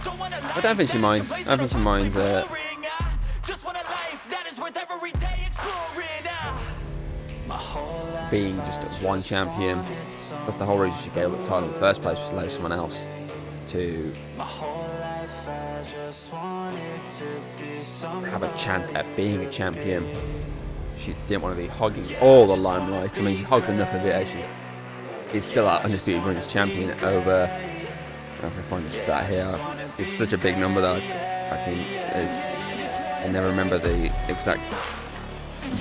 I don't think she minds. I don't think she minds being just one champion. That's the whole reason she gave up the title in the first place, was to allow someone else to have a chance at being a champion. She didn't want to be hogging all the limelight. I mean, she hogs enough of it as she is still our Undisputed Women's Champion over... I'm going to find the stat here. It's such a big number that I never remember the exact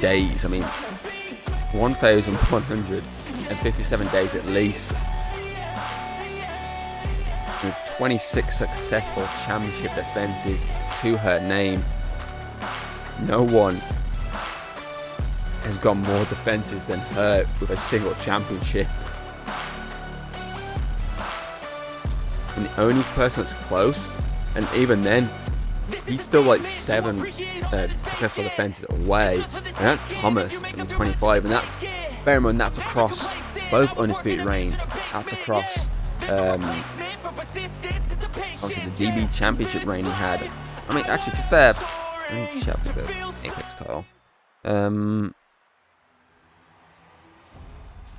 days. I mean, 1,157 days at least. With 26 successful championship defenses to her name. No one has got more defenses than her with a single championship. And the only person that's close, and even then, he's still like 7 successful defenses away, and that's Thomas, and 25, and that's, bear in mind, that's across both Undisputed reigns. That's across obviously the DB Championship reign he had. I mean, actually, to be fair, I need to check the Apex title.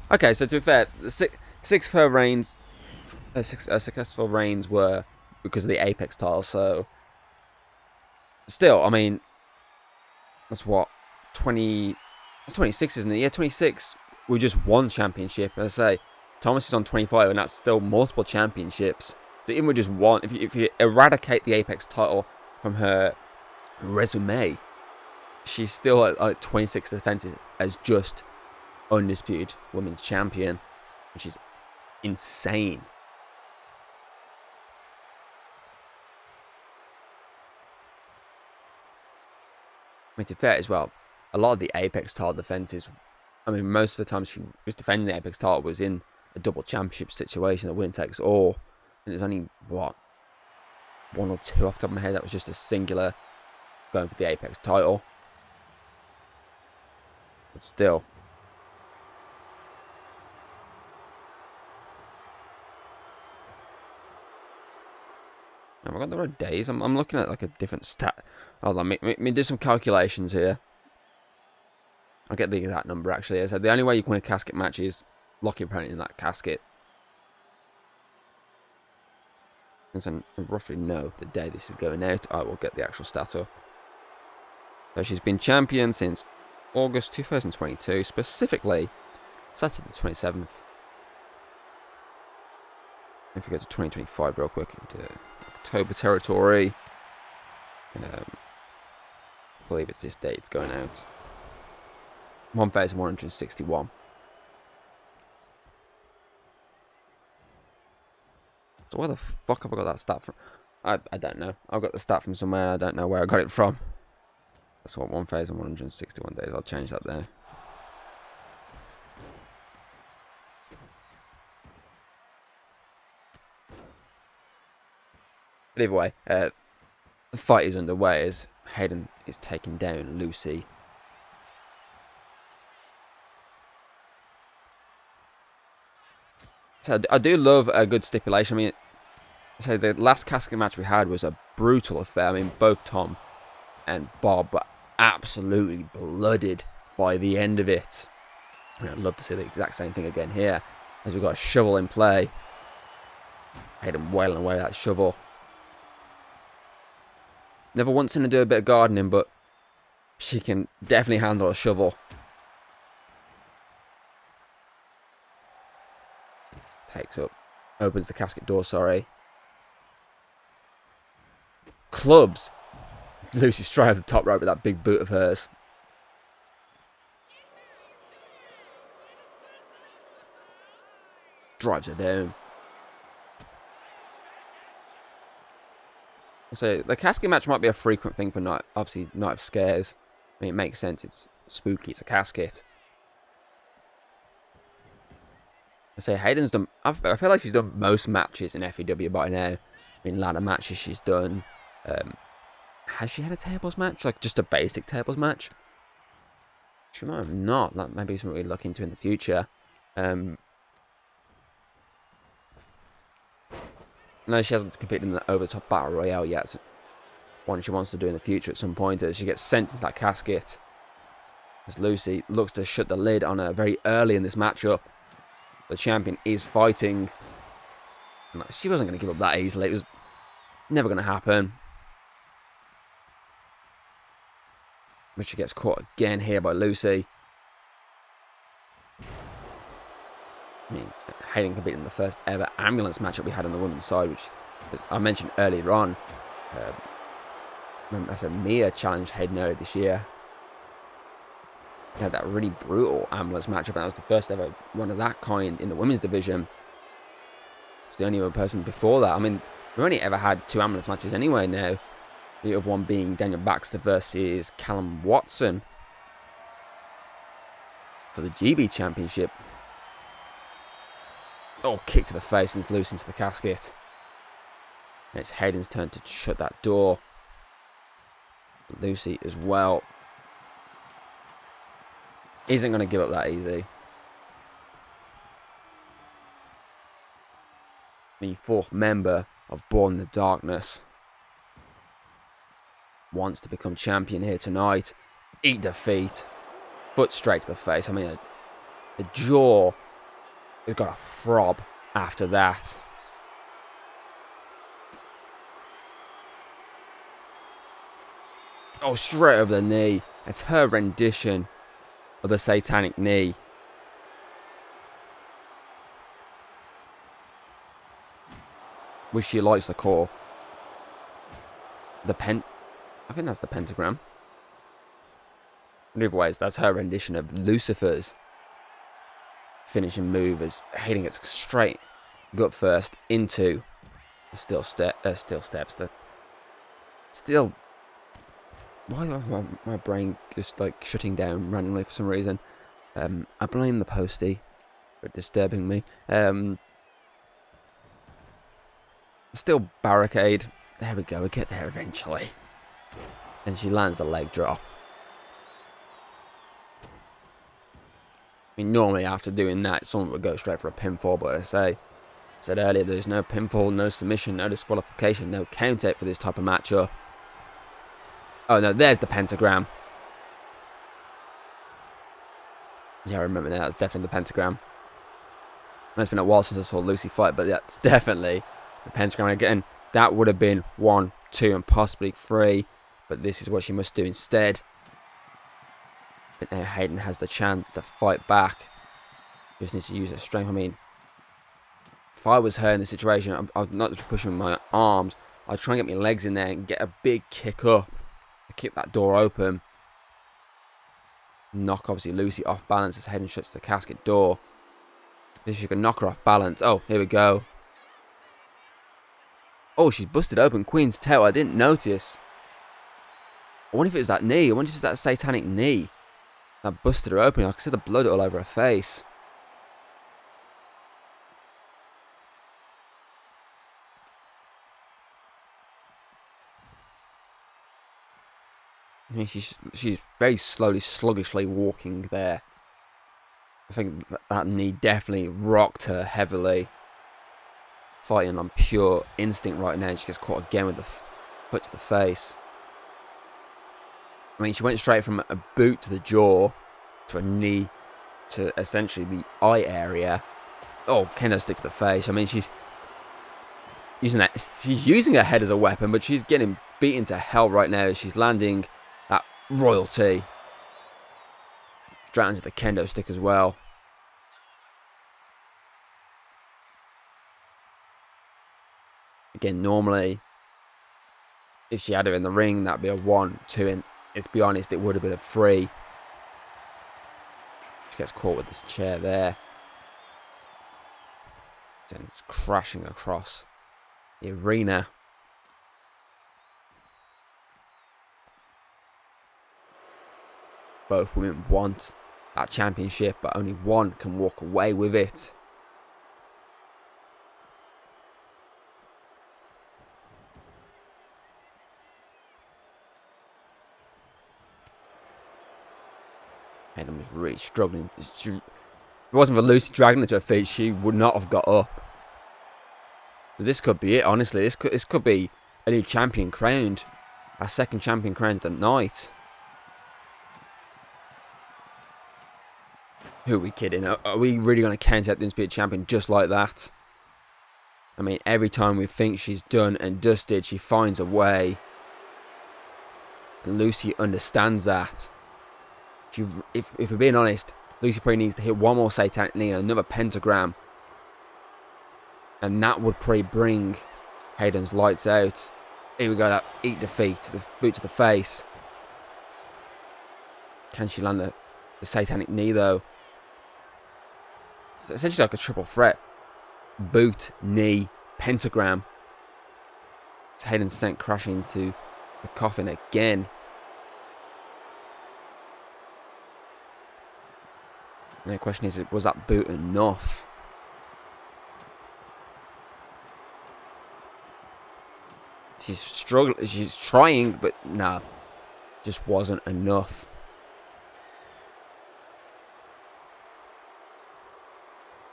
Okay, so to be fair, the six of her reigns, successful reigns were because of the Apex title. So, still, I mean, that's what 20. That's 26, isn't it? Yeah, 26. We just won championship. As I say, Thomas is on 25, and that's still multiple championships. So even with just one, if you eradicate the Apex title from her resume, she's still at 26 defenses as just Undisputed Women's Champion, which is insane. I mean, to be fair as well, a lot of the Apex title defenses, I mean, most of the time she was defending the Apex title was in a double championship situation, a winner takes all. And there's only, what, 1 or 2 off the top of my head that was just a singular going for the Apex title. But still. Have I got the right days? I'm looking at like a different stat. Hold on, let me do some calculations here. I'll get the exact number actually. I said the only way you can win a casket match is lock your opponent in that casket. Since I roughly know the day this is going out, I will get the actual stat up. So she's been champion since August 2022, specifically Saturday the 27th. If we go to 2025 real quick into October territory, I believe it's this date it's going out. 1,161. So where the fuck have I got that stat from? I don't know. I've got the stat from somewhere. I don't know where I got it from. That's what, 1,161 days. I'll change that there. But either way, the fight is underway as Hayden is taking down Luci. So I do love a good stipulation. I mean, so the last casket match we had was a brutal affair. I mean, both Tom and Bob were absolutely blooded by the end of it. I mean, I'd love to see the exact same thing again here, as we've got a shovel in play. Hayden wailing away that shovel. Never once seen her do a bit of gardening, but she can definitely handle a shovel. Takes up, opens the casket door, sorry. Clubs Luci straight over the top rope with that big boot of hers. Drives her down. So the casket match might be a frequent thing for Night of Scares. I mean, it makes sense. It's spooky. It's a casket. I say Hayden's done. I feel like she's done most matches in FEW by now. I mean, ladder matches she's done. Has she had a tables match? Like just a basic tables match? She might have not. That might be something we look into in the future. No, she hasn't competed in the over-the-top battle royale yet. One she wants to do in the future at some point as she gets sent into that casket. As Luci looks to shut the lid on her very early in this matchup. The champion is fighting. She wasn't going to give up that easily. It was never going to happen. But she gets caught again here by Luci. I mean, Hayden competed in the first ever ambulance matchup we had on the women's side, which I mentioned earlier on. I said Mia challenged Hayden earlier this year. They had that really brutal ambulance matchup, and that was the first ever one of that kind in the women's division. It's the only other person before that. I mean, we've only ever had 2 ambulance matches anyway now. The other one being Daniel Baxter versus Callum Watson for the DKE Championship. Oh, kick to the face and it's loose into the casket. And it's Hayden's turn to shut that door. Luci as well isn't going to give up that easy. The 4th member of Born in the Darkness wants to become champion here tonight. Eat defeat. Foot straight to the face. I mean, the jaw has got a throb after that. Oh, straight over the knee. It's her rendition of the satanic knee. Which she likes to call the I think that's the pentagram. In other ways, that's her rendition of Lucifer's finishing move as Hayden gets straight gut first into the steel steps. The steel. Why is my brain just like shutting down randomly for some reason? I blame the postie for disturbing me. Still barricade. There we go. We get there eventually. And she lands the leg drop. I mean, normally after doing that, someone would go straight for a pinfall, but as I said earlier, there's no pinfall, no submission, no disqualification, no count out for this type of matchup. Oh no, there's the pentagram. Yeah, I remember now, that's definitely the pentagram. And it's been a while since I saw Luci fight, but that's definitely the pentagram. Again, that would have been 1, 2, and possibly 3, but this is what she must do instead. But now Hayden has the chance to fight back. Just needs to use her strength. I mean, if I was her in this situation, I'd not just pushing my arms. I'd try and get my legs in there and get a big kick up to kick that door open. Knock, obviously, Luci off balance as Hayden shuts the casket door. If you can knock her off balance. Oh, here we go. Oh, she's busted open Queen's tail. I didn't notice. I wonder if it was that knee. I wonder if it's that satanic knee that busted her open. I can see the blood all over her face. I mean, she's very slowly, sluggishly walking there. I think that knee definitely rocked her heavily. Fighting on pure instinct right now. She gets caught again with the foot to the face. I mean, she went straight from a boot to the jaw to a knee to essentially the eye area. Oh, kendo stick to the face. I mean, she's using that. She's using her head as a weapon, but she's getting beaten to hell right now. She's landing that royalty. Straight into the kendo stick as well. Again, normally, if she had her in the ring, that'd be a 1, 2, and let's be honest, it would have been a 3. She gets caught with this chair there. Then it's crashing across the arena. Both women want that championship, but only one can walk away with it. Hayden was really struggling. If it wasn't for Luci dragging her to her feet, she would not have got up. But this could be it, honestly. This could be a new champion crowned. Our second champion crowned of the night. Who are we kidding? Are we really going to count out the Undisputed Champion just like that? I mean, every time we think she's done and dusted, she finds a way. And Luci understands that. If we're being honest, Luci probably needs to hit one more satanic knee and another pentagram. And that would probably bring Hayden's lights out. Here we go, that eat defeat, the boot to the face. Can she land the satanic knee though? It's essentially like a triple threat. Boot, knee, pentagram. So Hayden sent crashing to the coffin again. And the question is, was that boot enough? She's struggling, she's trying, but nah, just wasn't enough.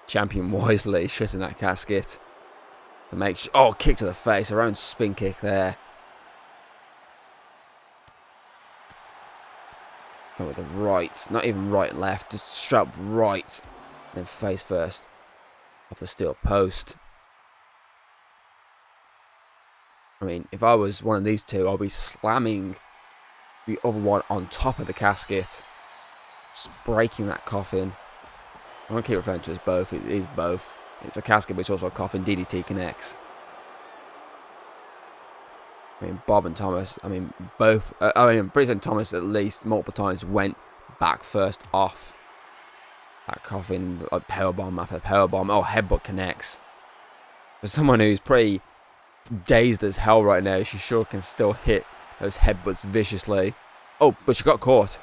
Champion wisely shutting that casket to make sure. Oh, kick to the face, her own spin kick there. Go with the right, not even right and left, just straight up right, and then face first off the steel post. I mean, if I was one of these two, I'll be slamming the other one on top of the casket, just breaking that coffin. I'm going to keep referring to it as both. It is both. It's a casket, but it's also a coffin. DDT connects. I mean, Bob and Thomas, I mean, both. Bryce and Thomas, at least, multiple times went back first off. That Coffin, like, powerbomb after powerbomb. Oh, headbutt connects. For someone who's pretty dazed as hell right now, she sure can still hit those headbutts viciously. Oh, but she got caught.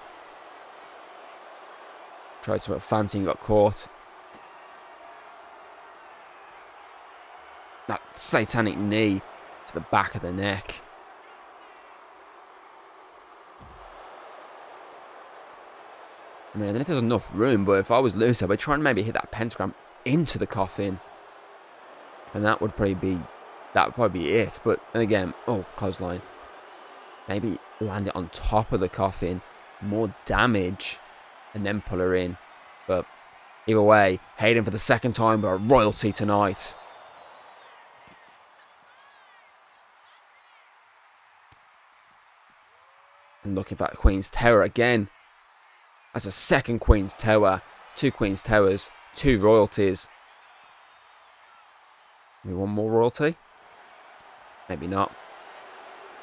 Tried something fancy and got caught. That satanic knee to the back of the neck. I mean, I don't know if there's enough room, but if I was Luci, I'd be trying to maybe hit that pentagram into the Coffin. And that would probably be it. But then again, oh, clothesline. Maybe land it on top of the Coffin. More damage. And then pull her in. But either way, Hayden for the second time, but a royalty tonight. And looking for that Queen's Tower again. That's a second Queen's Tower. 2 Queen's Towers. 2 royalties. Maybe one more royalty? Maybe not.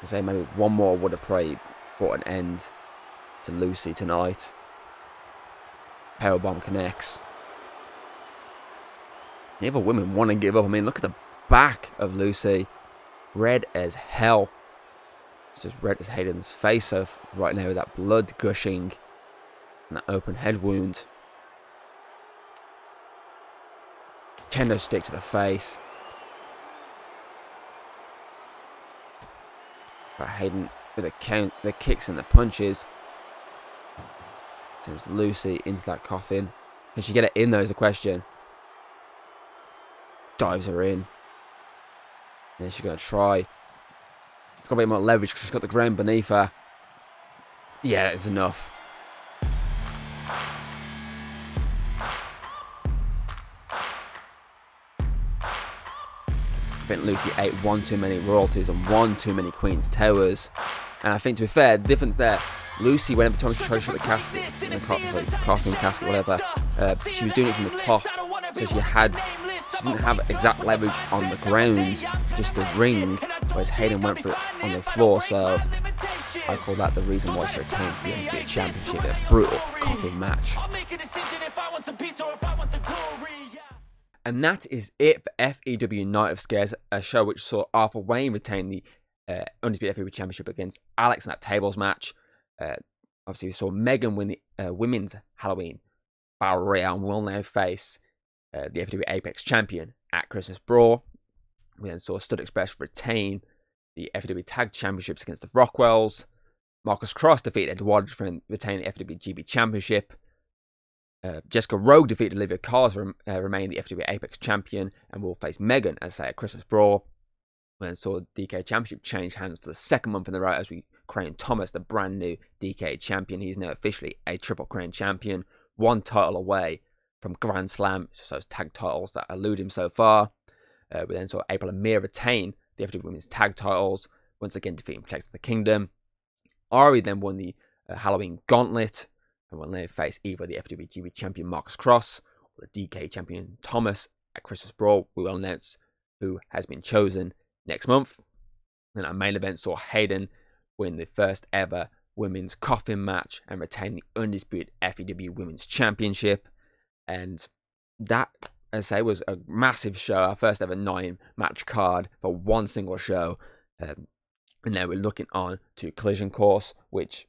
I say maybe one more would have probably brought an end to Luci tonight. Powerbomb connects. Neither women want to give up. I mean, look at the back of Luci. Red as hell. It's as red as Hayden's face off right now with that blood gushing. And that open head wound. Kendo stick to the face. But Hayden with the kicks and the punches. Sends Luci into that Coffin. Can she get it in though is the question. Dives her in. And then she's going to try. She's got a bit more leverage because she's got the ground beneath her. Yeah, it's enough. I think Luci ate 1 too many royalties and 1 too many Queen's Towers. And I think, to be fair, the difference there, Luci, whenever time she tried to shut the casket, Coffin casket, whatever, she was doing it from the top. So she didn't have exact leverage on the ground, just the ring, whereas Hayden went for it on the floor. So I call that the reason why she retained the Undisputed Championship, a brutal Coffin match. And that is it for FEW Night of Scares, a show which saw Arthur Wayne retain the Undisputed FEW Championship against Alex in that tables match. Obviously, we saw Megan win the Women's Halloween Battle Royale and will now face the FEW Apex Champion at Christmas Brawl. We then saw Stud Express retain the FEW Tag Championships against the Rockwells. Marcus Cross defeated Eduardo to retain the FEW GB Championship. Jessica Rogue defeated Olivia Kyle to remain the FEW Apex Champion and will face Megan, as I say, at Christmas Brawl. We then saw the DKE Championship change hands for the second month in a row as we crown Thomas the brand new DKE Champion. He's now officially a Triple Crown Champion, 1 title away from Grand Slam. It's just those tag titles that elude him so far. We then saw April Amir retain the FEW Women's Tag titles, once again defeating Protectors of the Kingdom. Ari then won the Halloween Gauntlet and will now face either the FEW GB Champion Marcus Cross or the DKE Champion Thomas at Christmas Brawl. We will announce who has been chosen next month. Then our main event saw Hayden win the first ever women's coffin match and retain the undisputed FEW Women's Championship. And that, as I say, was a massive show. Our first ever 9-match card for one single show. And now we're looking on to Collision Course, which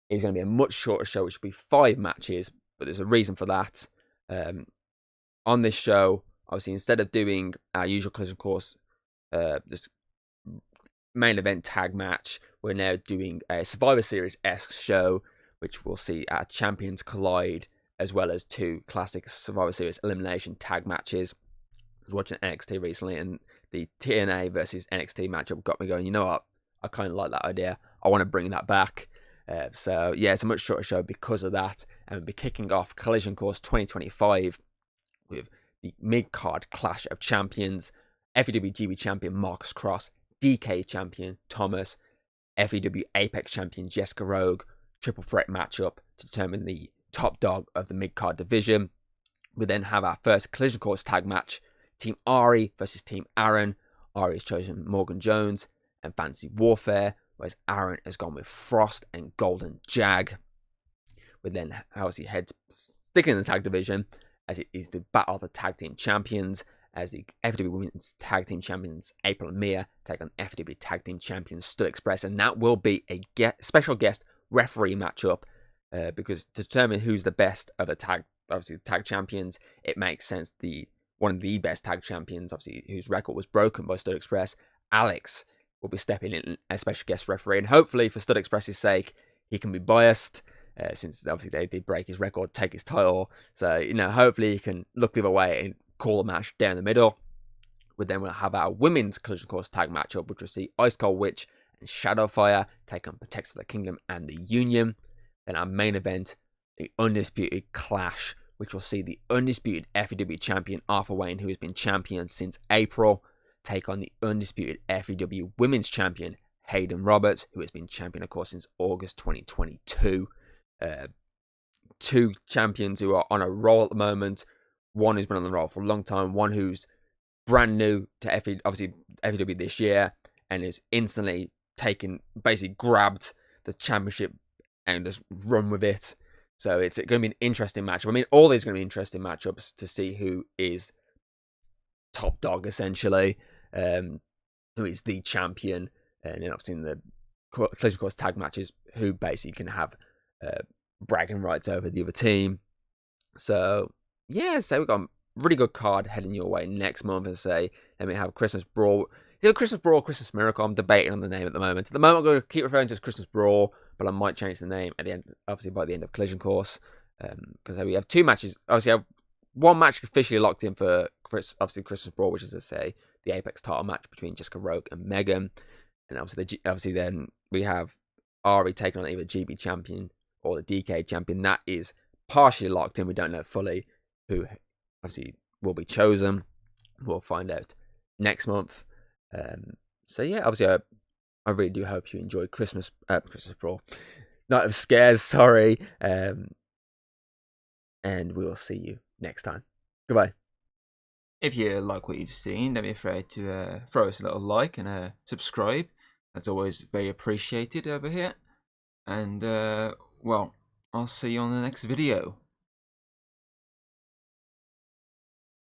is going to be a much shorter show, which will be 5 matches. But there's a reason for that. On this show, obviously, instead of doing our usual Collision Course, this main event tag match, we're now doing a Survivor Series-esque show, which will see our champions collide, as well as 2 classic Survivor Series elimination tag matches. I was watching NXT recently, and the TNA versus NXT matchup got me going, you know what, I kind of like that idea. I want to bring that back. So, yeah, it's a much shorter show because of that. And we'll be kicking off Collision Course 2025 with the mid-card clash of champions. FEW GB Champion Marcus Cross, DKE Champion Thomas, FEW Apex Champion Jessica Rogue, triple threat matchup to determine the top dog of the mid-card division. We then have our first Collision Course tag match, Team Ari versus Team Aaron. Ari has chosen Morgan Jones and Fantasy Warfare, whereas Aaron has gone with Frost and Golden Jag. with then obviously sticking in the tag division, as it is the Battle of the Tag Team Champions, as the FEW Women's Tag Team Champions April and Mia take on FEW Tag Team Champions Stud Express, and that will be a special guest referee matchup, because to determine who's the best of the tag, obviously the tag champions, it makes sense one of the best tag champions, obviously whose record was broken by Stud Express, Alex, will be stepping in as special guest referee, and hopefully for Stud Express's sake, he can be biased, since obviously they did break his record, take his title, so hopefully he can look the other way and call the match down the middle. Then we'll have our women's collision course tag matchup, which will see Ice Cold Witch and Shadowfire take on Protectors of the Kingdom and the Union. Then our main event, the Undisputed Clash, which will see the undisputed FEW champion Arthur Wayne, who has been champion since April, take on the undisputed FEW Women's Champion Hayden Roberts, who has been champion, of course, since August 2022. Two champions who are on a roll at the moment. One who's been on the roll for a long time, one who's brand new to FEW this year, and is instantly basically grabbed the championship and just run with it. So it's going to be an interesting matchup. I mean, all these are going to be interesting matchups to see who is top dog, essentially, who is the champion, and then obviously in the collision course tag matches, who basically can have bragging rights over the other team. So yeah, so we've got a really good card heading your way next month, and then we have Christmas Brawl. Christmas Brawl, Christmas Miracle. I'm debating on the name at the moment. At the moment, I'm going to keep referring to as Christmas Brawl, but I might change the name at the end, obviously by the end of Collision Course, because we have two matches. Obviously, I have one match officially locked in for Christmas Brawl, which is the Apex title match between Jessica Rogue and Megan, and obviously then we have Ari taking on either GB champion or the DKE champion. That is partially locked in. We don't know fully who obviously will be chosen. We'll find out next month. So yeah, obviously I really do hope you enjoy Christmas Brawl, Night of Scares, sorry, and we will see you next time. Goodbye. If you like what you've seen, don't be afraid to throw us a little like and subscribe. That's always very appreciated over here. And well, I'll see you on the next video.